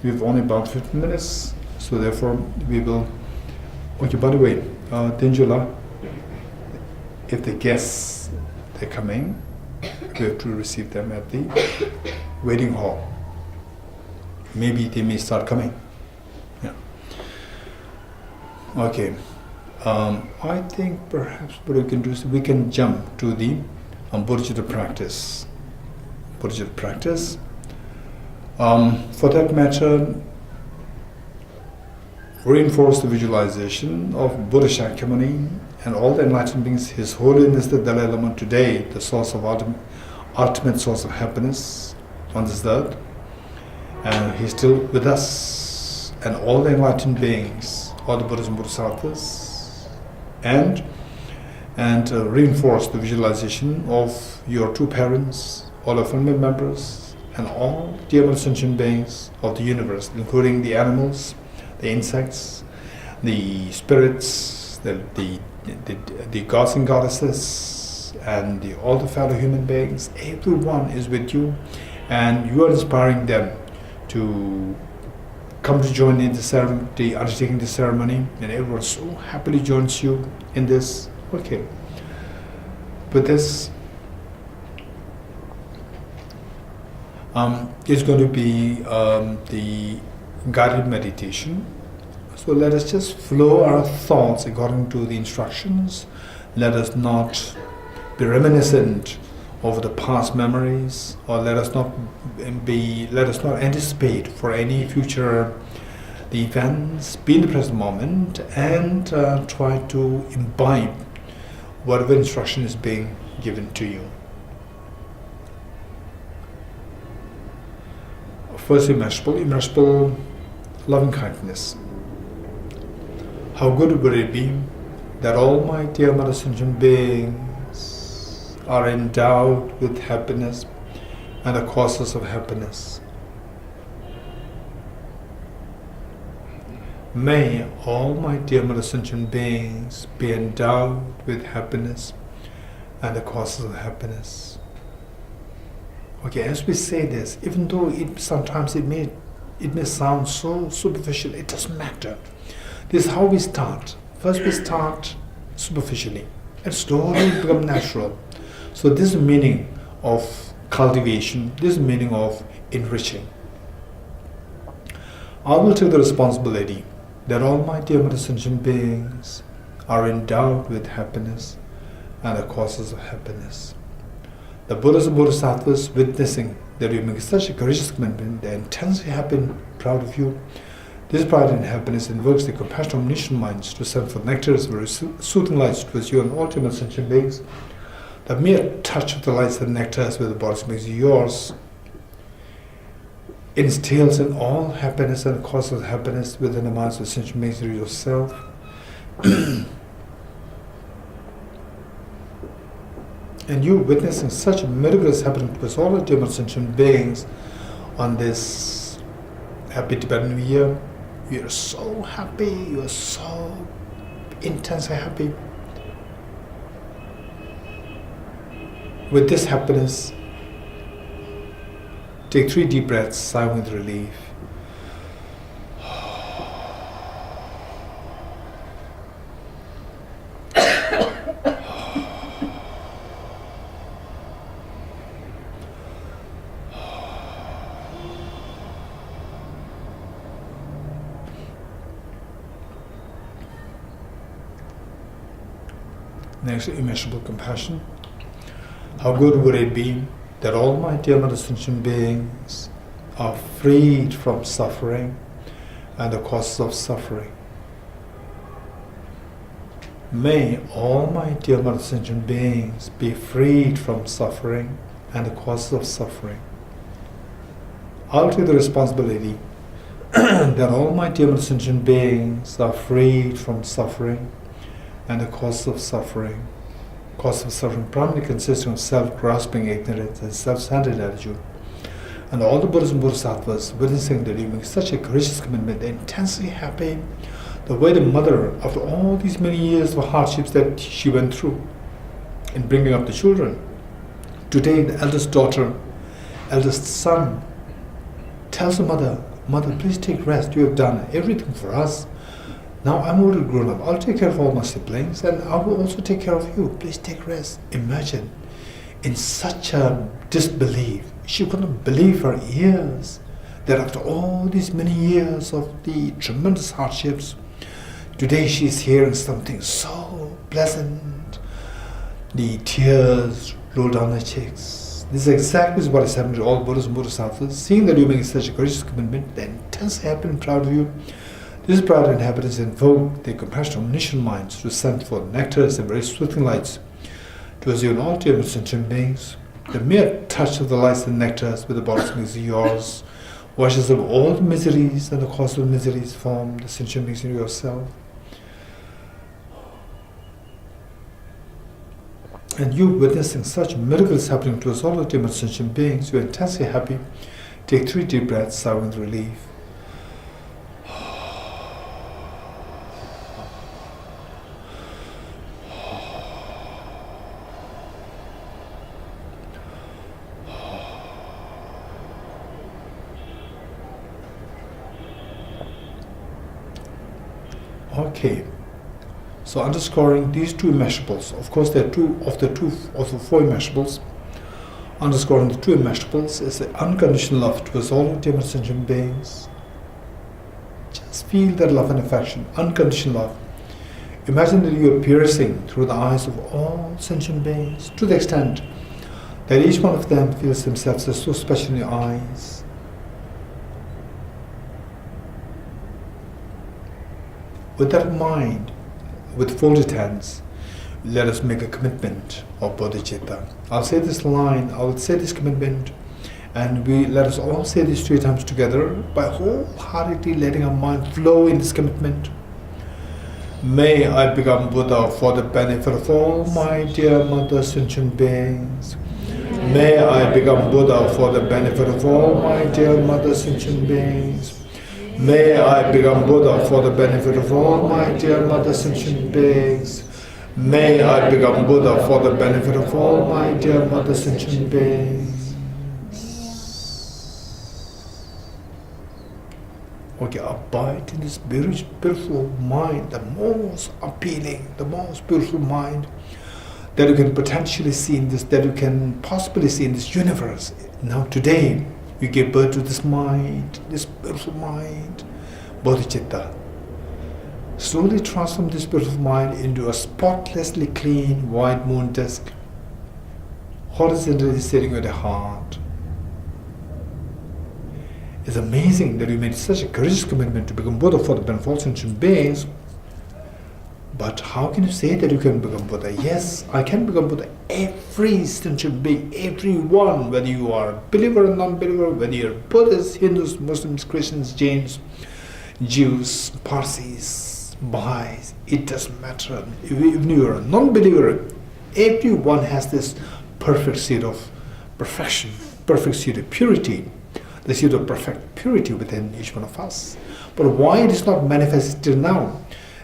we have only about 15 minutes, so therefore we will, okay, by the way, Tenjula, if the guests, they're coming, we have to receive them at the waiting hall. Maybe they may start coming. Yeah. Okay. I think perhaps what we can do is we can jump to the Bodhisattva practice. Bodhisattva practice. For that matter, reinforce the visualization of Buddha Shakyamuni and all the enlightened beings, His Holiness the Dalai Lama today, the source of ultimate source of happiness on this earth. And He's still with us, and all the enlightened beings, all the Buddhas and Bodhisattvas, and reinforce the visualization of your two parents, all the family members, and all dear sentient beings of the universe, including the animals, the insects, the spirits, the gods and goddesses, and all the fellow human beings. Everyone is with you, and you are inspiring them to come to join in the undertaking the ceremony, and everyone so happily joins you in this. Okay. With this, is going to be the guided meditation. So let us just flow our thoughts according to the instructions. Let us not be reminiscent of the past memories, or let us not anticipate for any future the events. Be in the present moment and try to imbibe whatever instruction is being given to you. First, immeasurable loving kindness. How good would it be that all my dear mother sentient beings are endowed with happiness and the causes of happiness. May all my dear mother sentient beings be endowed with happiness and the causes of happiness. Okay, as we say this, even though sometimes it may sound so superficial, it doesn't matter. This is how we start. First we start superficially and slowly become natural. So this is the meaning of cultivation, this is the meaning of enriching. I will take the responsibility that all my dear mother sentient beings are endowed with happiness and the causes of happiness. The Buddhas and Bodhisattvas witnessing that you make such a courageous commitment, they are intensely happy and proud of you. This pride and happiness invokes the compassionate omniscient minds to send forth nectars, very soothing lights towards you and all human sentient beings. The mere touch of the lights and nectars with the bodies makes you yours, instills in all happiness and causes of happiness within the minds of sentient beings through yourself. And you witnessing such miraculous happening towards all the human sentient beings on this happy Tibetan New Year. You are so happy, you are so intensely happy. With this happiness, take 3 deep breaths, sigh with relief. Next, immeasurable compassion. How good would it be that all my dear mother sentient beings are freed from suffering and the causes of suffering. May all my dear mother sentient beings be freed from suffering and the causes of suffering. I'll take the responsibility that all my dear mother sentient beings are freed from suffering and the causes of suffering. Causes of suffering primarily consisting of self-grasping ignorance and self-centered attitude. And all the Buddhas and Bodhisattvas witnessing the living such a courageous commitment, they're intensely happy the way the mother, after all these many years of hardships that she went through in bringing up the children, today the eldest daughter, eldest son, tells the mother, "Mother, please take rest. You have done everything for us. Now I'm already grown up. I'll take care of all my siblings and I will also take care of you. Please take rest." Imagine, in such a disbelief, she couldn't believe her ears that after all these many years of the tremendous hardships, today she's hearing something so pleasant. The tears roll down her cheeks. This is exactly what is happening to all Buddhas and Bodhisattvas. Seeing that you're making such a courageous commitment, they're intensely happy and proud of you. These proud inhabitants invoke their compassionate omniscient minds to send forth nectars and very soothing lights towards you and all dear sentient beings. The mere touch of the lights and nectars with the blossoms of yours washes up all the miseries and the cause of miseries from the sentient beings in yourself. And you witnessing such miracles happening to us all the dear sentient beings, you are intensely happy. Take 3 deep breaths, sighing with relief. Okay, so underscoring these 2 immeasurables, of course there are 2 of the 4 immeasurables. Underscoring the 2 immeasurables is the unconditional love towards all dear sentient beings. Just feel that love and affection, unconditional love. Imagine that you are piercing through the eyes of all sentient beings to the extent that each one of them feels themselves as so special in your eyes. With that in mind, with folded hands, let us make a commitment of bodhicitta. I'll say this line, I'll say this commitment, and let us all say this 3 times together by wholeheartedly letting our mind flow in this commitment. May I become Buddha for the benefit of all my dear mother sentient beings. May I become Buddha for the benefit of all my dear mother sentient beings. May I become Buddha for the benefit of all my dear mother sentient beings. May I become Buddha for the benefit of all my dear mother sentient beings. Okay, abide in this beautiful mind, the most appealing, the most beautiful mind that you can potentially see in this, that you can possibly see in this universe. Now today, you give birth to this mind, this beautiful mind, bodhicitta. Slowly transform this beautiful mind into a spotlessly clean white moon disk, horizontally sitting with the heart. It's amazing that you made such a courageous commitment to become Buddha for the benefit of all sentient beings. But how can you say that you can become Buddha? Yes, I can become Buddha. Every sentient being, everyone, whether you are a believer or non-believer, whether you are Buddhists, Hindus, Muslims, Christians, Jains, Jews, Parsis, Baha'is, it doesn't matter. Even you are a non-believer, everyone has this perfect seed of perfection, perfect seed of purity, the seed of perfect purity within each one of us. But why it is not manifested till now?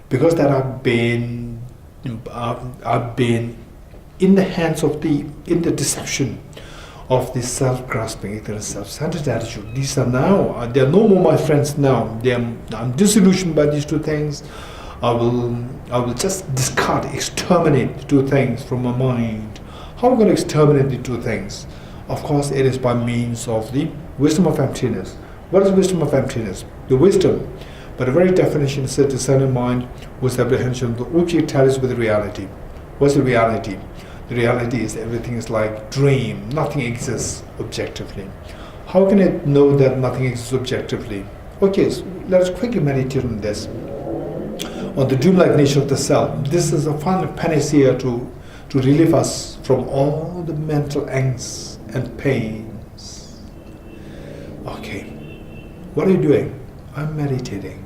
Because that I've been in the hands of in the deception of this self-grasping, ignorant, self-centered attitude. These are now, they are no more my friends now. I'm disillusioned by these 2 things. I will just discard, exterminate the 2 things from my mind. How am I going to exterminate the 2 things? Of course, it is by means of the wisdom of emptiness. What is wisdom of emptiness? The wisdom, by the very definition, is a discerning mind whose apprehension of the object tallies with the reality. What's the reality? The reality is everything is like dream. Nothing exists objectively. How can it know that nothing exists objectively? Okay, so let's quickly meditate on this. On the dreamlike nature of the self. This is a final panacea to relieve us from all the mental angst and pains. Okay, what are you doing? I'm meditating.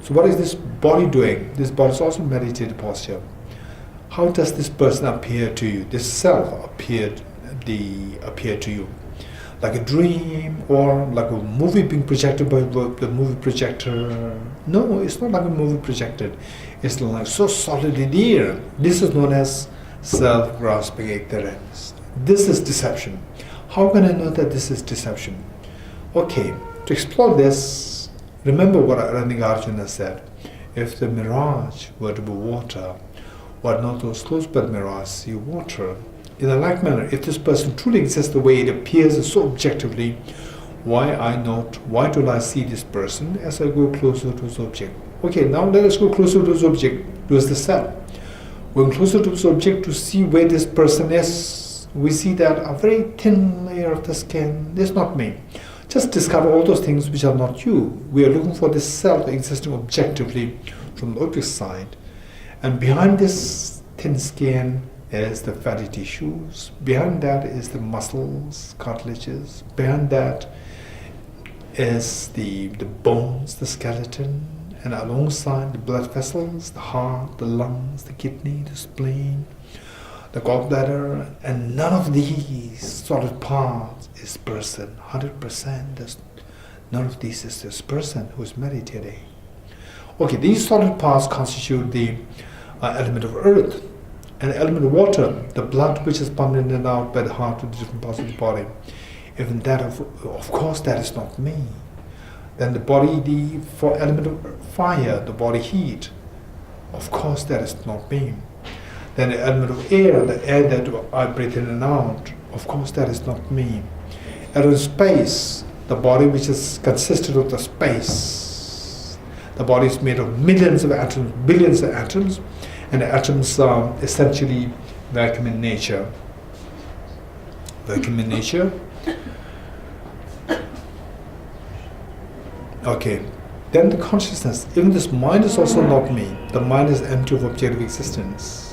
So what is this body doing? This body is also meditative posture. How does this person appear to you? This self appear to you? Like a dream or like a movie being projected by the movie projector? No, it's not like a movie projected. It's like so solidly there. This is known as self-grasping ignorance. This is deception. How can I know that this is deception? Okay, to explore this, remember what Arjuna said. If the mirage were to be water, were not those close by the mirage see water? In a like manner, if this person truly exists the way it appears so objectively, why don't I see this person as I go closer to this object? Okay, now let us go closer to this object, towards the self. Going closer to this object to see where this person is, we see that a very thin layer of the skin. This is not me. Just discover all those things which are not you. We are looking for this self existing objectively from the object side. And behind this thin skin is the fatty tissues. Behind that is the muscles, cartilages. Behind that is the bones, the skeleton. And alongside the blood vessels, the heart, the lungs, the kidney, the spleen, the gallbladder, and none of these solid parts is person. 100%. None of these is this person who is meditating. Okay, these solid parts constitute the element of earth and the element of water, the blood which is pumped in and out by the heart to the different parts of the body. Even that, of course, that is not me. Then the body, the element of fire, the body heat, of course, that is not me. Then the element of air, the air that I breathe in and out, of course, that is not me. And in space, the body which is consisted of the space. The body is made of millions of atoms, billions of atoms, and the atoms are essentially vacuum in nature. Vacuum in nature. Okay, then the consciousness, even this mind is also not me. The mind is empty of objective existence.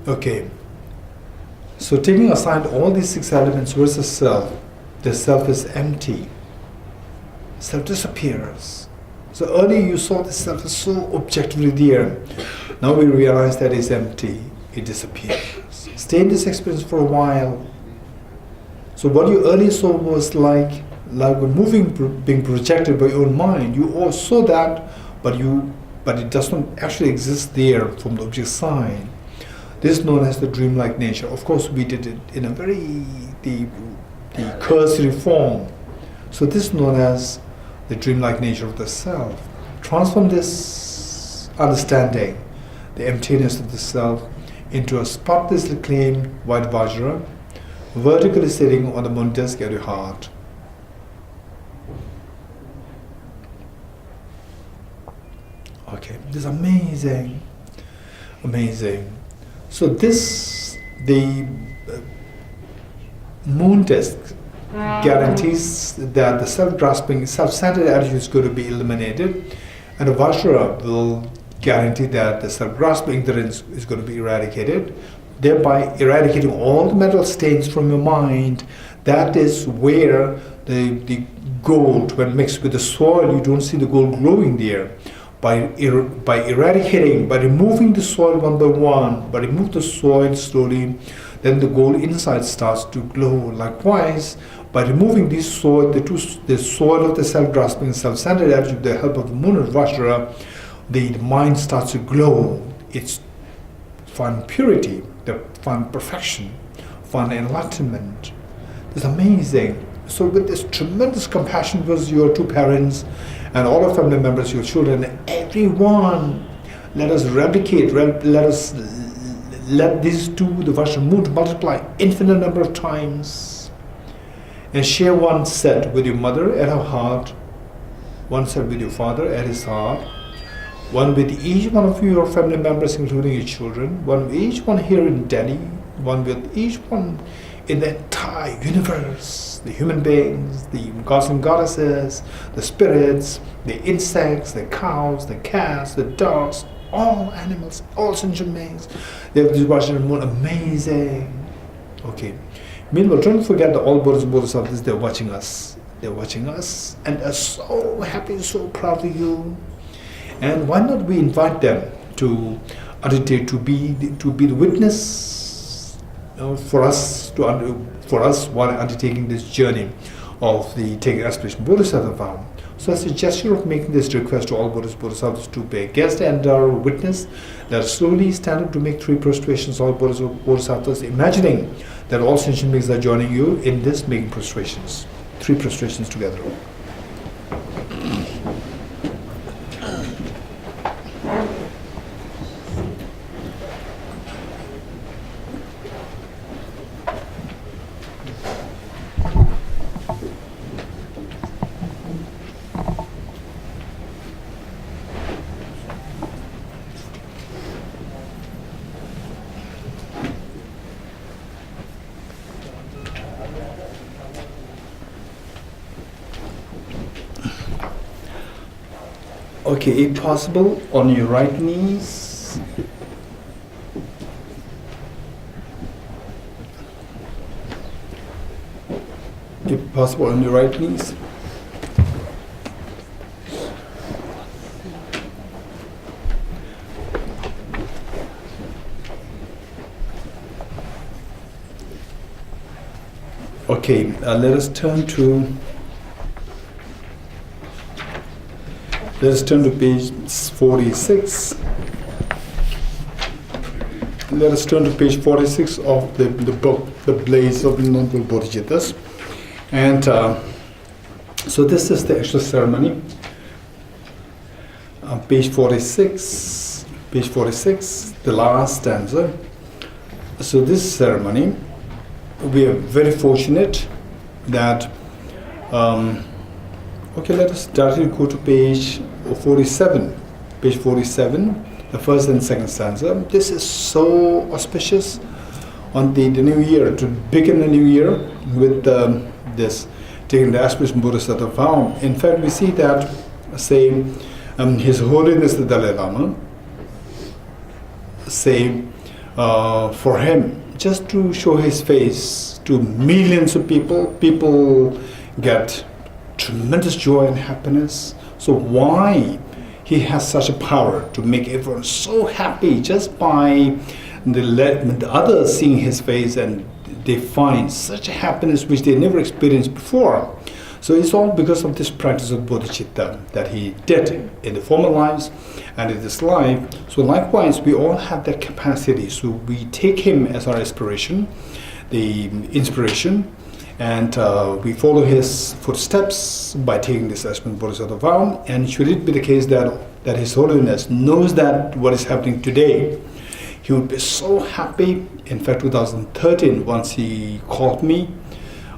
Okay, so taking aside all these 6 elements, where's the self? The self is empty. Self disappears. So earlier you saw the self is so objectively there. Now we realize that it's empty. It disappears. Stay in this experience for a while. So what you earlier saw was like a moving being projected by your own mind. You all saw that, but it does not actually exist there from the object side. This is known as the dreamlike nature. Of course, we did it in a very the cursory form. So this is known as the dreamlike nature of the self. Transform this understanding, the emptiness of the self, into a spotlessly clean white vajra, vertically sitting on the moon disk at your heart. Okay, this is amazing, amazing. So this, the moon disk guarantees that the self-grasping, self-centered attitude is going to be eliminated, and the Vajra will guarantee that the self-grasping ignorance is going to be eradicated, thereby eradicating all the mental stains from your mind. That is where the gold, when mixed with the soil, you don't see the gold glowing there. By eradicating, by removing the soil one by one, by remove the soil slowly, then the gold inside starts to glow. Likewise, by removing this soil, the soil of the self-grasping, self-centered attitude, with the help of the moon and Vajra, the mind starts to glow. It's find purity, find perfection, find enlightenment. It's amazing. So with this tremendous compassion towards your two parents and all our family members, your children, everyone, let us replicate, let these two, the Varshan moon, multiply infinite number of times and share one set with your mother at her heart, one set with your father at his heart, one with each one of your family members, including your children, one with each one here in Delhi, one with each one in the entire universe, the human beings, the gods and goddesses, the spirits, the insects, the cows, the cats, the dogs, all animals, all sentient beings. They have this Varshan moon, amazing. Okay. Meanwhile, don't forget that all Buddhas and Bodhisattvas, they're watching us. They're watching us and are so happy, so proud of you. And why not we invite them to undertake, to be the witness for us while undertaking this journey of the taking Aspirational Bodhisattva vow. So as a gesture of making this request to all Buddhas Bodhisattvas to be a guest and our witness, that slowly stand up to make 3 prostrations, all Buddhas Bodhisattvas, imagining that all sentient beings are joining you in this making prostrations. 3 prostrations together. Okay, if possible, on your right knees. If possible, on your right knees. Okay, let us turn to page 46. Let us turn to page 46 of the book, The Blaze of the Noble Bodhisattvas. And so this is the actual ceremony. Page 46, the last stanza. So this ceremony, we are very fortunate that okay, let us directly go to page 47. Page 47, the first and second stanza. This is so auspicious on the new year, to begin the new year with this, taking the Aspirational Bodhisattva vow. In fact, we see that, say, His Holiness the Dalai Lama, say, for him, just to show his face to millions of people get tremendous joy and happiness. So why he has such a power to make everyone so happy just by the others seeing his face, and they find such a happiness which they never experienced before. So it's all because of this practice of bodhicitta that he did in the former lives and in this life. So likewise, we all have that capacity. So we take him as our inspiration, and we follow his footsteps by taking this Aspirational Bodhisattva vow. And should it be the case that His Holiness knows that what is happening today, he would be so happy. In fact, 2013, once he called me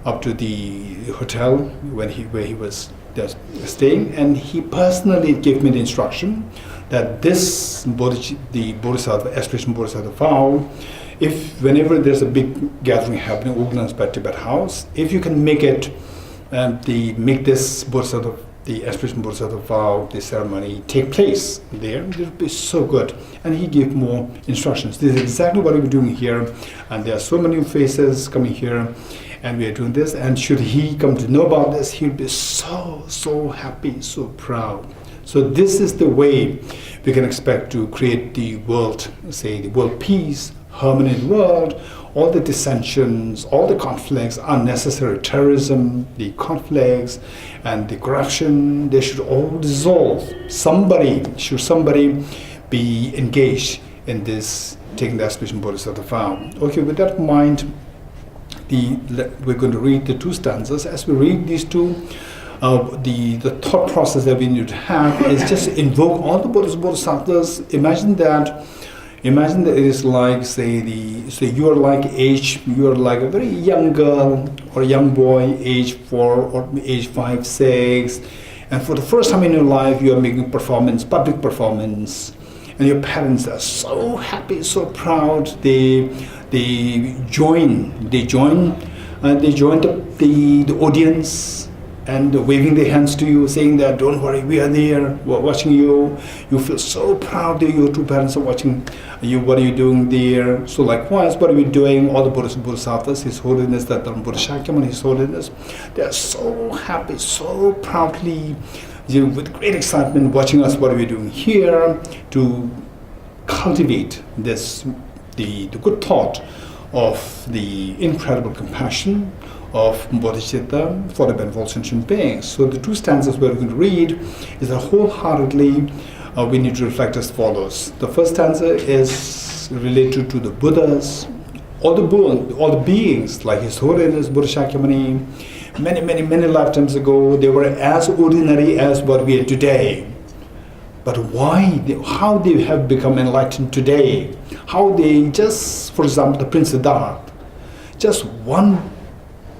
up to the hotel where he was staying, and he personally gave me the instruction that this the Bodhisattva, Aspirational Bodhisattva vow, if whenever there's a big gathering happening organized by Tibet House, if you can make it, make this Bodhisattva, the Aspirational Bodhisattva vow, the ceremony take place there, it would be so good. And he gave more instructions. This is exactly what we're doing here, and there are so many faces coming here, and we are doing this. And should he come to know about this, he'll be so happy, so proud. So this is the way we can expect to create the world, say the world peace, harmony in the world. All the dissensions, all the conflicts, unnecessary terrorism, the conflicts and the corruption, they should all dissolve. Somebody be engaged in this, taking the Aspirational Bodhisattva vow. Okay, with that in mind, we're going to read the two stanzas. As we read these two, the thought process that we need to have is just invoke all the bodhisattvas. Imagine that it is like, say you are like a very young girl or young boy, age 4 or age 5, 6, and for the first time in your life you are making public performance, and your parents are so happy, so proud. They join the audience and waving their hands to you, saying that don't worry, we are there, we're watching you. You feel so proud that your two parents are watching you. What are you doing there? So likewise, what are we doing? All the bodhisattvas, His Holiness, that Buddha Shakyamuni, His Holiness, they are so happy, so proudly, with great excitement, watching us. What are we doing here to cultivate this, the good thought of the incredible compassion of bodhicitta for the benefit of all sentient beings. So the two stanzas we're going to read is that wholeheartedly we need to reflect as follows. The first stanza is related to the Buddhas, all the beings like His Holiness Buddha Shakyamuni. Many lifetimes ago, they were as ordinary as what we are today. But how they have become enlightened today? How they just, for example, the Prince Siddhartha, just one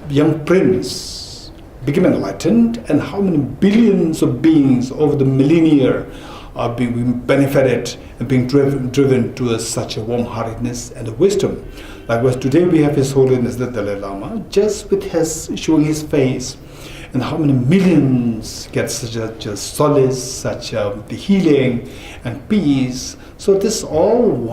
young prince became enlightened, and how many billions of beings over the millennia are being benefited and being driven to such a warm-heartedness and a wisdom. Likewise, today we have His Holiness the Dalai Lama, just with showing his face, and how many millions get such a solace, such the healing and peace. So this all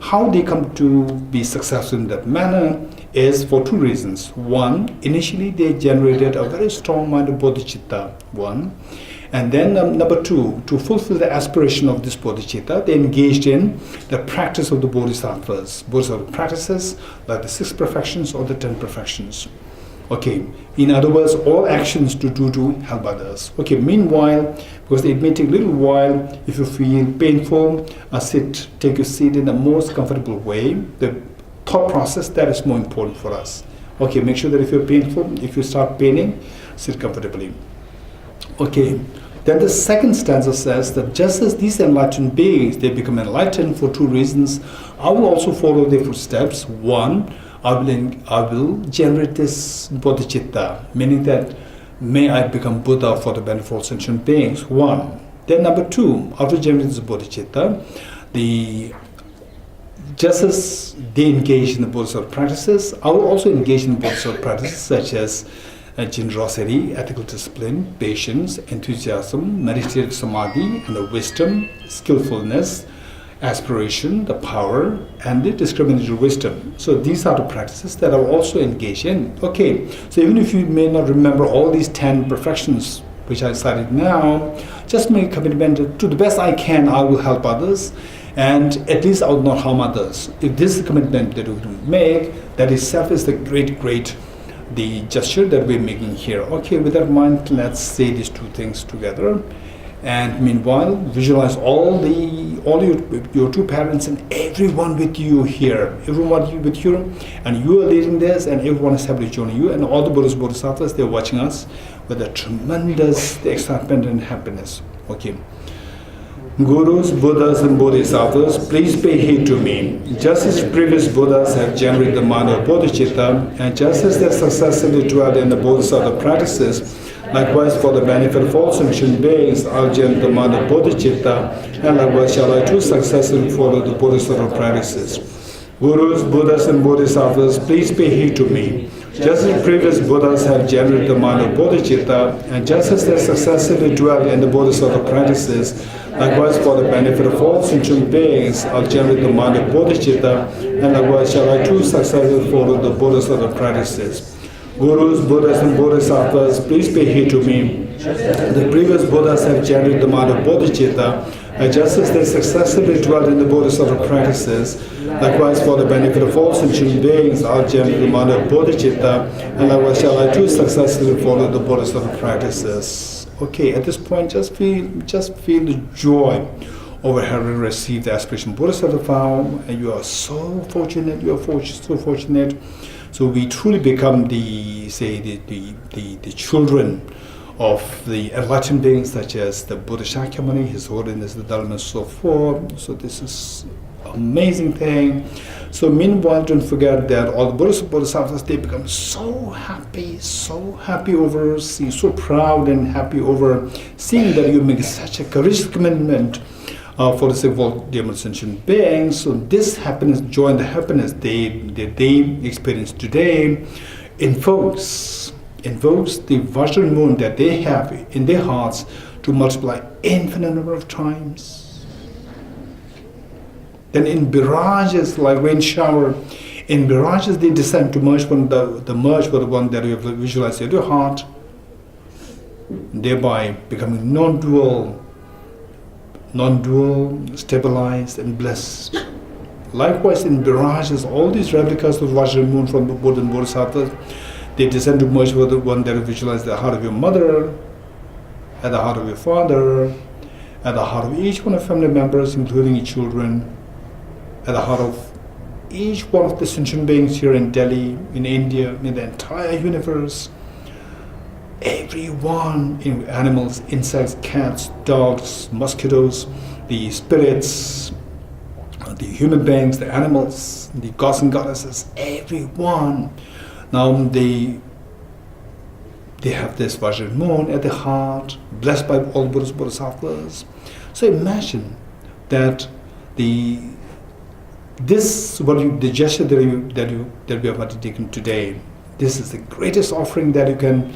how they come to be successful in that manner is for two reasons. One, initially they generated a very strong mind of bodhicitta, one. And then number two, to fulfill the aspiration of this bodhicitta, they engaged in the practice of the bodhisattvas. Bodhisattva practices like the 6 perfections or the 10 perfections. Okay, in other words, all actions to do to help others. Okay, meanwhile, because it may take a little while, if you feel painful, take your seat in the most comfortable way. The thought process, that is more important for us. Okay, make sure that if you're painful, if you start paining, sit comfortably. Okay, then the second stanza says that just as these enlightened beings, they become enlightened for two reasons, I will also follow their footsteps. One, I will generate this bodhicitta, meaning that may I become Buddha for the benefit of all sentient beings. One. Then number two, after generating this bodhicitta, just as they engage in the bodhisattva practices, I will also engage in bodhisattva practices such as generosity, ethical discipline, patience, enthusiasm, meditative samadhi, and the wisdom, skillfulness, aspiration, the power, and the discriminatory wisdom. So these are the practices that I will also engage in. Okay, so even if you may not remember all these 10 perfections which I cited now, just make a commitment to the best I can, I will help others, and at least I will not harm others. If this is the commitment that we make, that itself is the great the gesture that we're making here. Okay, with that in mind, let's say these two things together. And meanwhile, visualize all your two parents and everyone with you here. Everyone with you, and you are leading this, and everyone is happily joining you, and all the Buddhas, Bodhisattvas, they're watching us with a tremendous excitement and happiness. Okay. Gurus, Buddhas, and Bodhisattvas, please pay heed to me. Just as previous Buddhas have generated the mind of bodhicitta, and just as they successfully dwelled in the Bodhisattva practices, likewise for the benefit of all sentient beings, I'll generate the mind of bodhicitta, and likewise shall I too successfully follow the Bodhisattva practices. Gurus, Buddhas, and Bodhisattvas, please pay heed to me. Just as previous Buddhas have generated the mind of bodhicitta, and just as they successfully dwell in the Bodhisattva practices, likewise for the benefit of all sentient beings, I'll generate the mind of bodhicitta, and likewise shall I too successfully follow the Bodhisattva practices. Gurus, Buddhas, and Bodhisattvas, please pay heed to me. The previous Buddhas have generated the mind of bodhicitta, and just as they successfully dwelt in the Bodhisattva practices, likewise for the benefit of all sentient beings, I'll generate the mind of bodhicitta, and likewise shall I too successfully follow the Bodhisattva practices. Okay, at this point, just feel the joy over having received the Aspirational Bodhisattva vow, and you are so fortunate. You are so fortunate So we truly become the children of the enlightened beings, such as the Buddha Shakyamuni, His Holiness the Dalai Lama, so forth. So this is amazing thing. So meanwhile, don't forget that all the Buddhas and Bodhisattvas, they become so happy over seeing, so proud and happy over seeing that you make such a courageous commitment for the sake of all dear sentient beings. So this happiness, joy and the happiness they experience today invokes the Vajra moon that they have in their hearts to multiply infinite number of times. Then in mirages like rain shower, in mirages they descend to merge with the one that you have visualized in your heart, thereby becoming non-dual, stabilized and blessed. Likewise in mirages, all these replicas of Vajra moon from the Buddha and Bodhisattvas, they descend to merge with the one that you visualize the heart of your mother, at the heart of your father, at the heart of each one of family members, including your children, at the heart of each one of the sentient beings here in Delhi, in India, in the entire universe. Everyone, in animals, insects, cats, dogs, mosquitoes, the spirits, the human beings, the animals, the gods and goddesses, everyone. Now they have this Vajra moon at the heart, blessed by all Buddhas, Bodhisattvas. So imagine that the gesture that we have undertaken today, this is the greatest offering that you can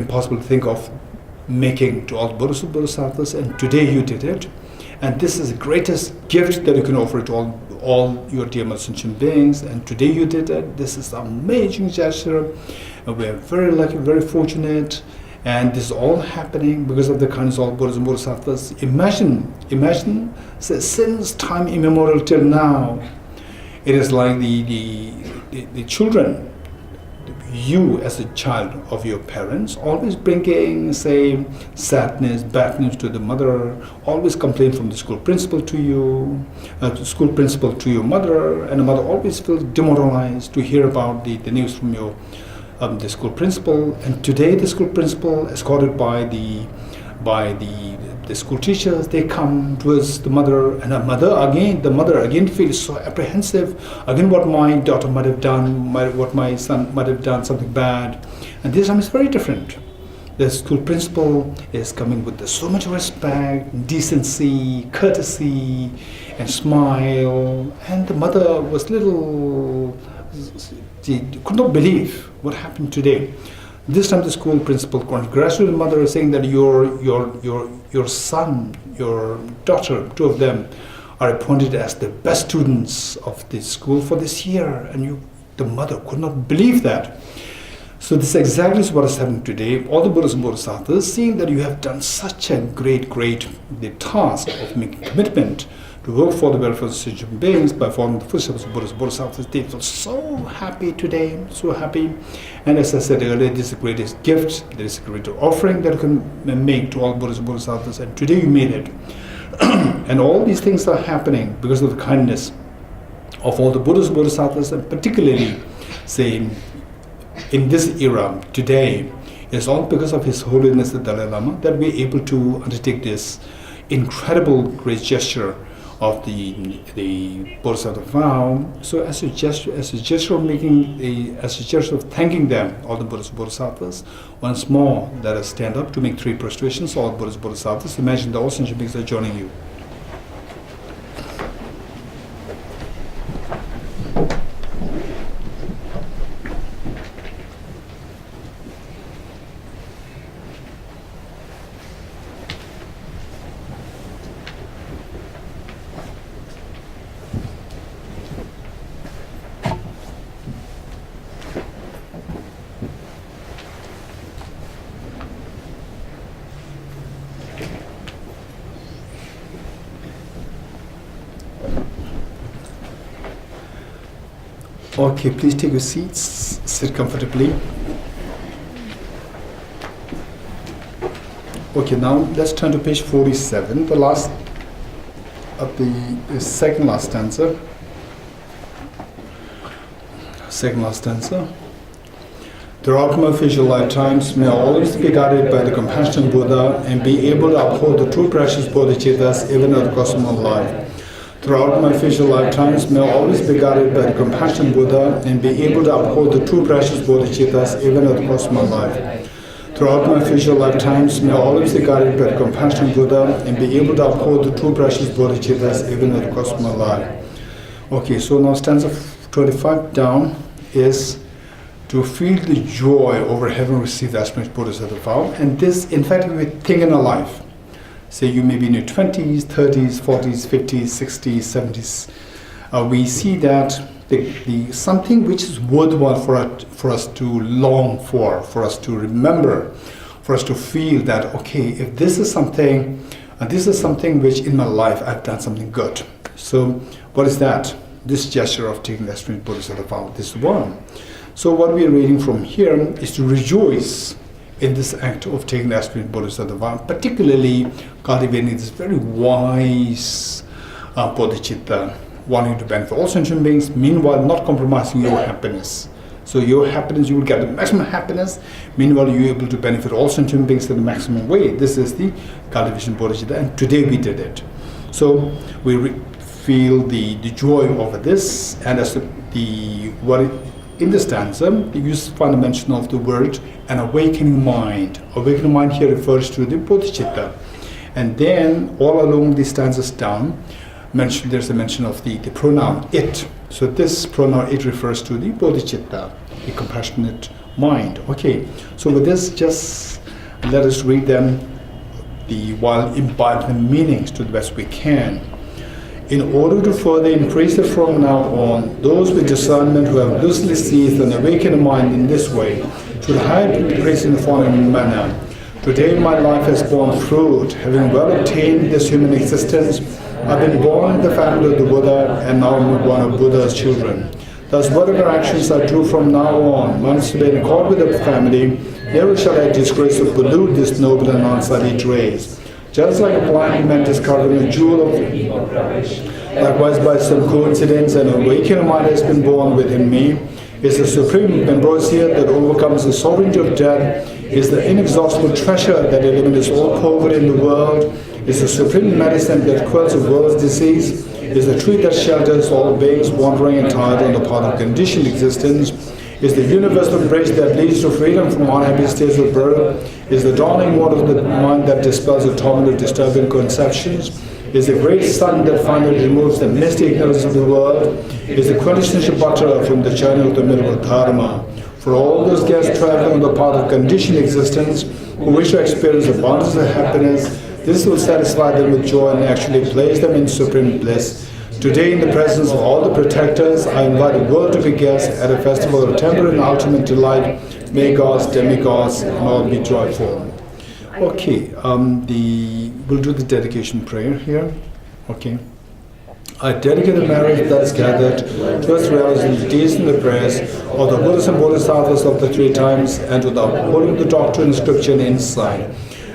possibly think of making to all Buddhas and Bodhisattvas, and today you did it. And this is the greatest gift that you can offer to all your dear sentient beings, and today you did it. This is an amazing gesture, and we are very lucky, very fortunate, and this is all happening because of the kindness of all Buddhas and Bodhisattvas. Imagine, since time immemorial till now, it is like the children, you as a child of your parents, always bringing, say, sadness, bad news to the mother, always complain from the school principal to you, to your mother, and the mother always feels demoralized to hear about the news from your the school principal. And today the school principal, escorted by the school teachers, they come towards the mother, and the mother again feels so apprehensive. Again, what my daughter might have done, what my son might have done, something bad. And this time is very different. The school principal is coming with so much respect, decency, courtesy, and smile. And the mother was she could not believe what happened today. This time the school principal congratulated the mother, saying that your son, your daughter, two of them, are appointed as the best students of the school for this year. And the mother could not believe that. So this is exactly what is happening today. All the Buddhas and Bodhisattvas, seeing that you have done such a great the task of making commitment to work for the welfare of sentient beings by following the footsteps of Buddhas and Bodhisattvas, they feel so happy today, so happy. And as I said earlier, this is the greatest gift, there is a greater offering that you can make to all Buddhas and Bodhisattvas, and today you made it. And all these things are happening because of the kindness of all the Buddhas and Bodhisattvas, and particularly, say, in this era, today, it's all because of His Holiness the Dalai Lama that we're able to undertake this incredible great gesture of the Bodhisattva vow. So as a gesture of thanking them, all the Buddhas and Bodhisattvas, once more let us stand up to make 3 prostrations. All Buddhas and Bodhisattvas, imagine the all sentient beings are joining you. Okay, please take your seats, sit comfortably. Okay, now let's turn to page 47, the last of the second last stanza. Second last stanza. Throughout my future lifetimes, may I always be guided by the compassionate Buddha and be able to uphold the true precious bodhicittas even at the cost of my life. Throughout my future lifetimes, may I always be guided by the compassionate Buddha and be able to uphold the true precious bodhicittas even at the cost of my life. Throughout my future lifetimes, may I always be guided by the compassionate Buddha and be able to uphold the true precious bodhicittas even at the cost of my life. Okay, so now stanza 25 down is to feel the joy over having received the Aspirational Bodhisattva vow. And this, in fact, if we think in our life, say you may be in your 20s, 30s, 40s, 50s, 60s, 70s, we see that the something which is worthwhile for us to long for us to remember, for us to feel that, okay, if this is something, this is something which in my life I've done something good. So what is that? This gesture of taking the Aspirational Bodhisattva vow, this one. So what we are reading from here is to rejoice in this act of taking the Aspirational Bodhisattva vow, particularly cultivating this very wise bodhicitta, wanting to benefit all sentient beings, meanwhile not compromising your happiness. So your happiness, you will get the maximum happiness, meanwhile you're able to benefit all sentient beings in the maximum way. This is the cultivation bodhicitta, and today we did it. So we feel the joy over this, and as in the stanza, you find a mention of the word an awakening mind. Awakening mind here refers to the bodhicitta. And then all along the stanzas down, there's a mention of the pronoun it. So this pronoun it refers to the bodhicitta, the compassionate mind. Okay, so with this, just let us read them while imbibing the meanings to the best we can. In order to further increase it from now on, those with discernment who have loosely seized and awakened mind in this way should hide praise in the following manner. Today my life has borne fruit. Having well obtained this human existence, I've been born in the family of the Buddha and now I'm one of Buddha's children. Thus whatever actions I do from now on, once in accord with the family, never shall I disgrace or pollute this noble and unsullied race. Just like a blind man discovering a jewel of likewise by some coincidence an awakened mind has been born within me, is the supreme ambrosia that overcomes the sovereignty of death, is the inexhaustible treasure that eliminates all poverty in the world, is the supreme medicine that quells the world's disease, is the tree that shelters all beings wandering and tired on the path of conditioned existence, is the universal bridge that leads to freedom from unhappy states of birth, is the dawning mode of the mind that dispels the torment of disturbing conceptions, is the great sun that finally removes the misty ignorance of the world, is the quintessential butter from the journey of the middle dharma. For all those guests traveling on the path of conditioned existence who wish to experience abundance of happiness, this will satisfy them with joy and actually place them in supreme bliss. Today, in the presence of all the protectors, I invite the world to be guests at a festival of temporary and ultimate delight. May gods, demigods, and all be joyful. Okay, we'll do the dedication prayer here. Okay. I dedicate the marriage that is gathered to us realizing the deeds and the prayers of the Buddhas and Bodhisattvas of the three times and to the upholding of the doctrine, scripture, and insight.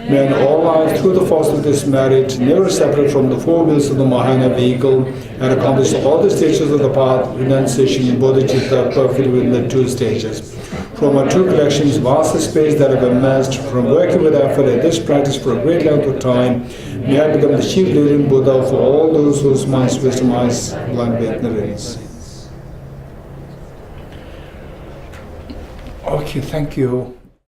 May in all lives, through the force of this marriage, never separate from the four wheels of the Mahayana vehicle and accomplish all the stages of the path, renunciation, and bodhicitta perfectly within the two stages. From our two collections, vast space that have amassed from working with effort at this practice for a great length of time, may I become the chief leading Buddha for all those whose minds wisdom eyes blind with ignorance. Okay, thank you.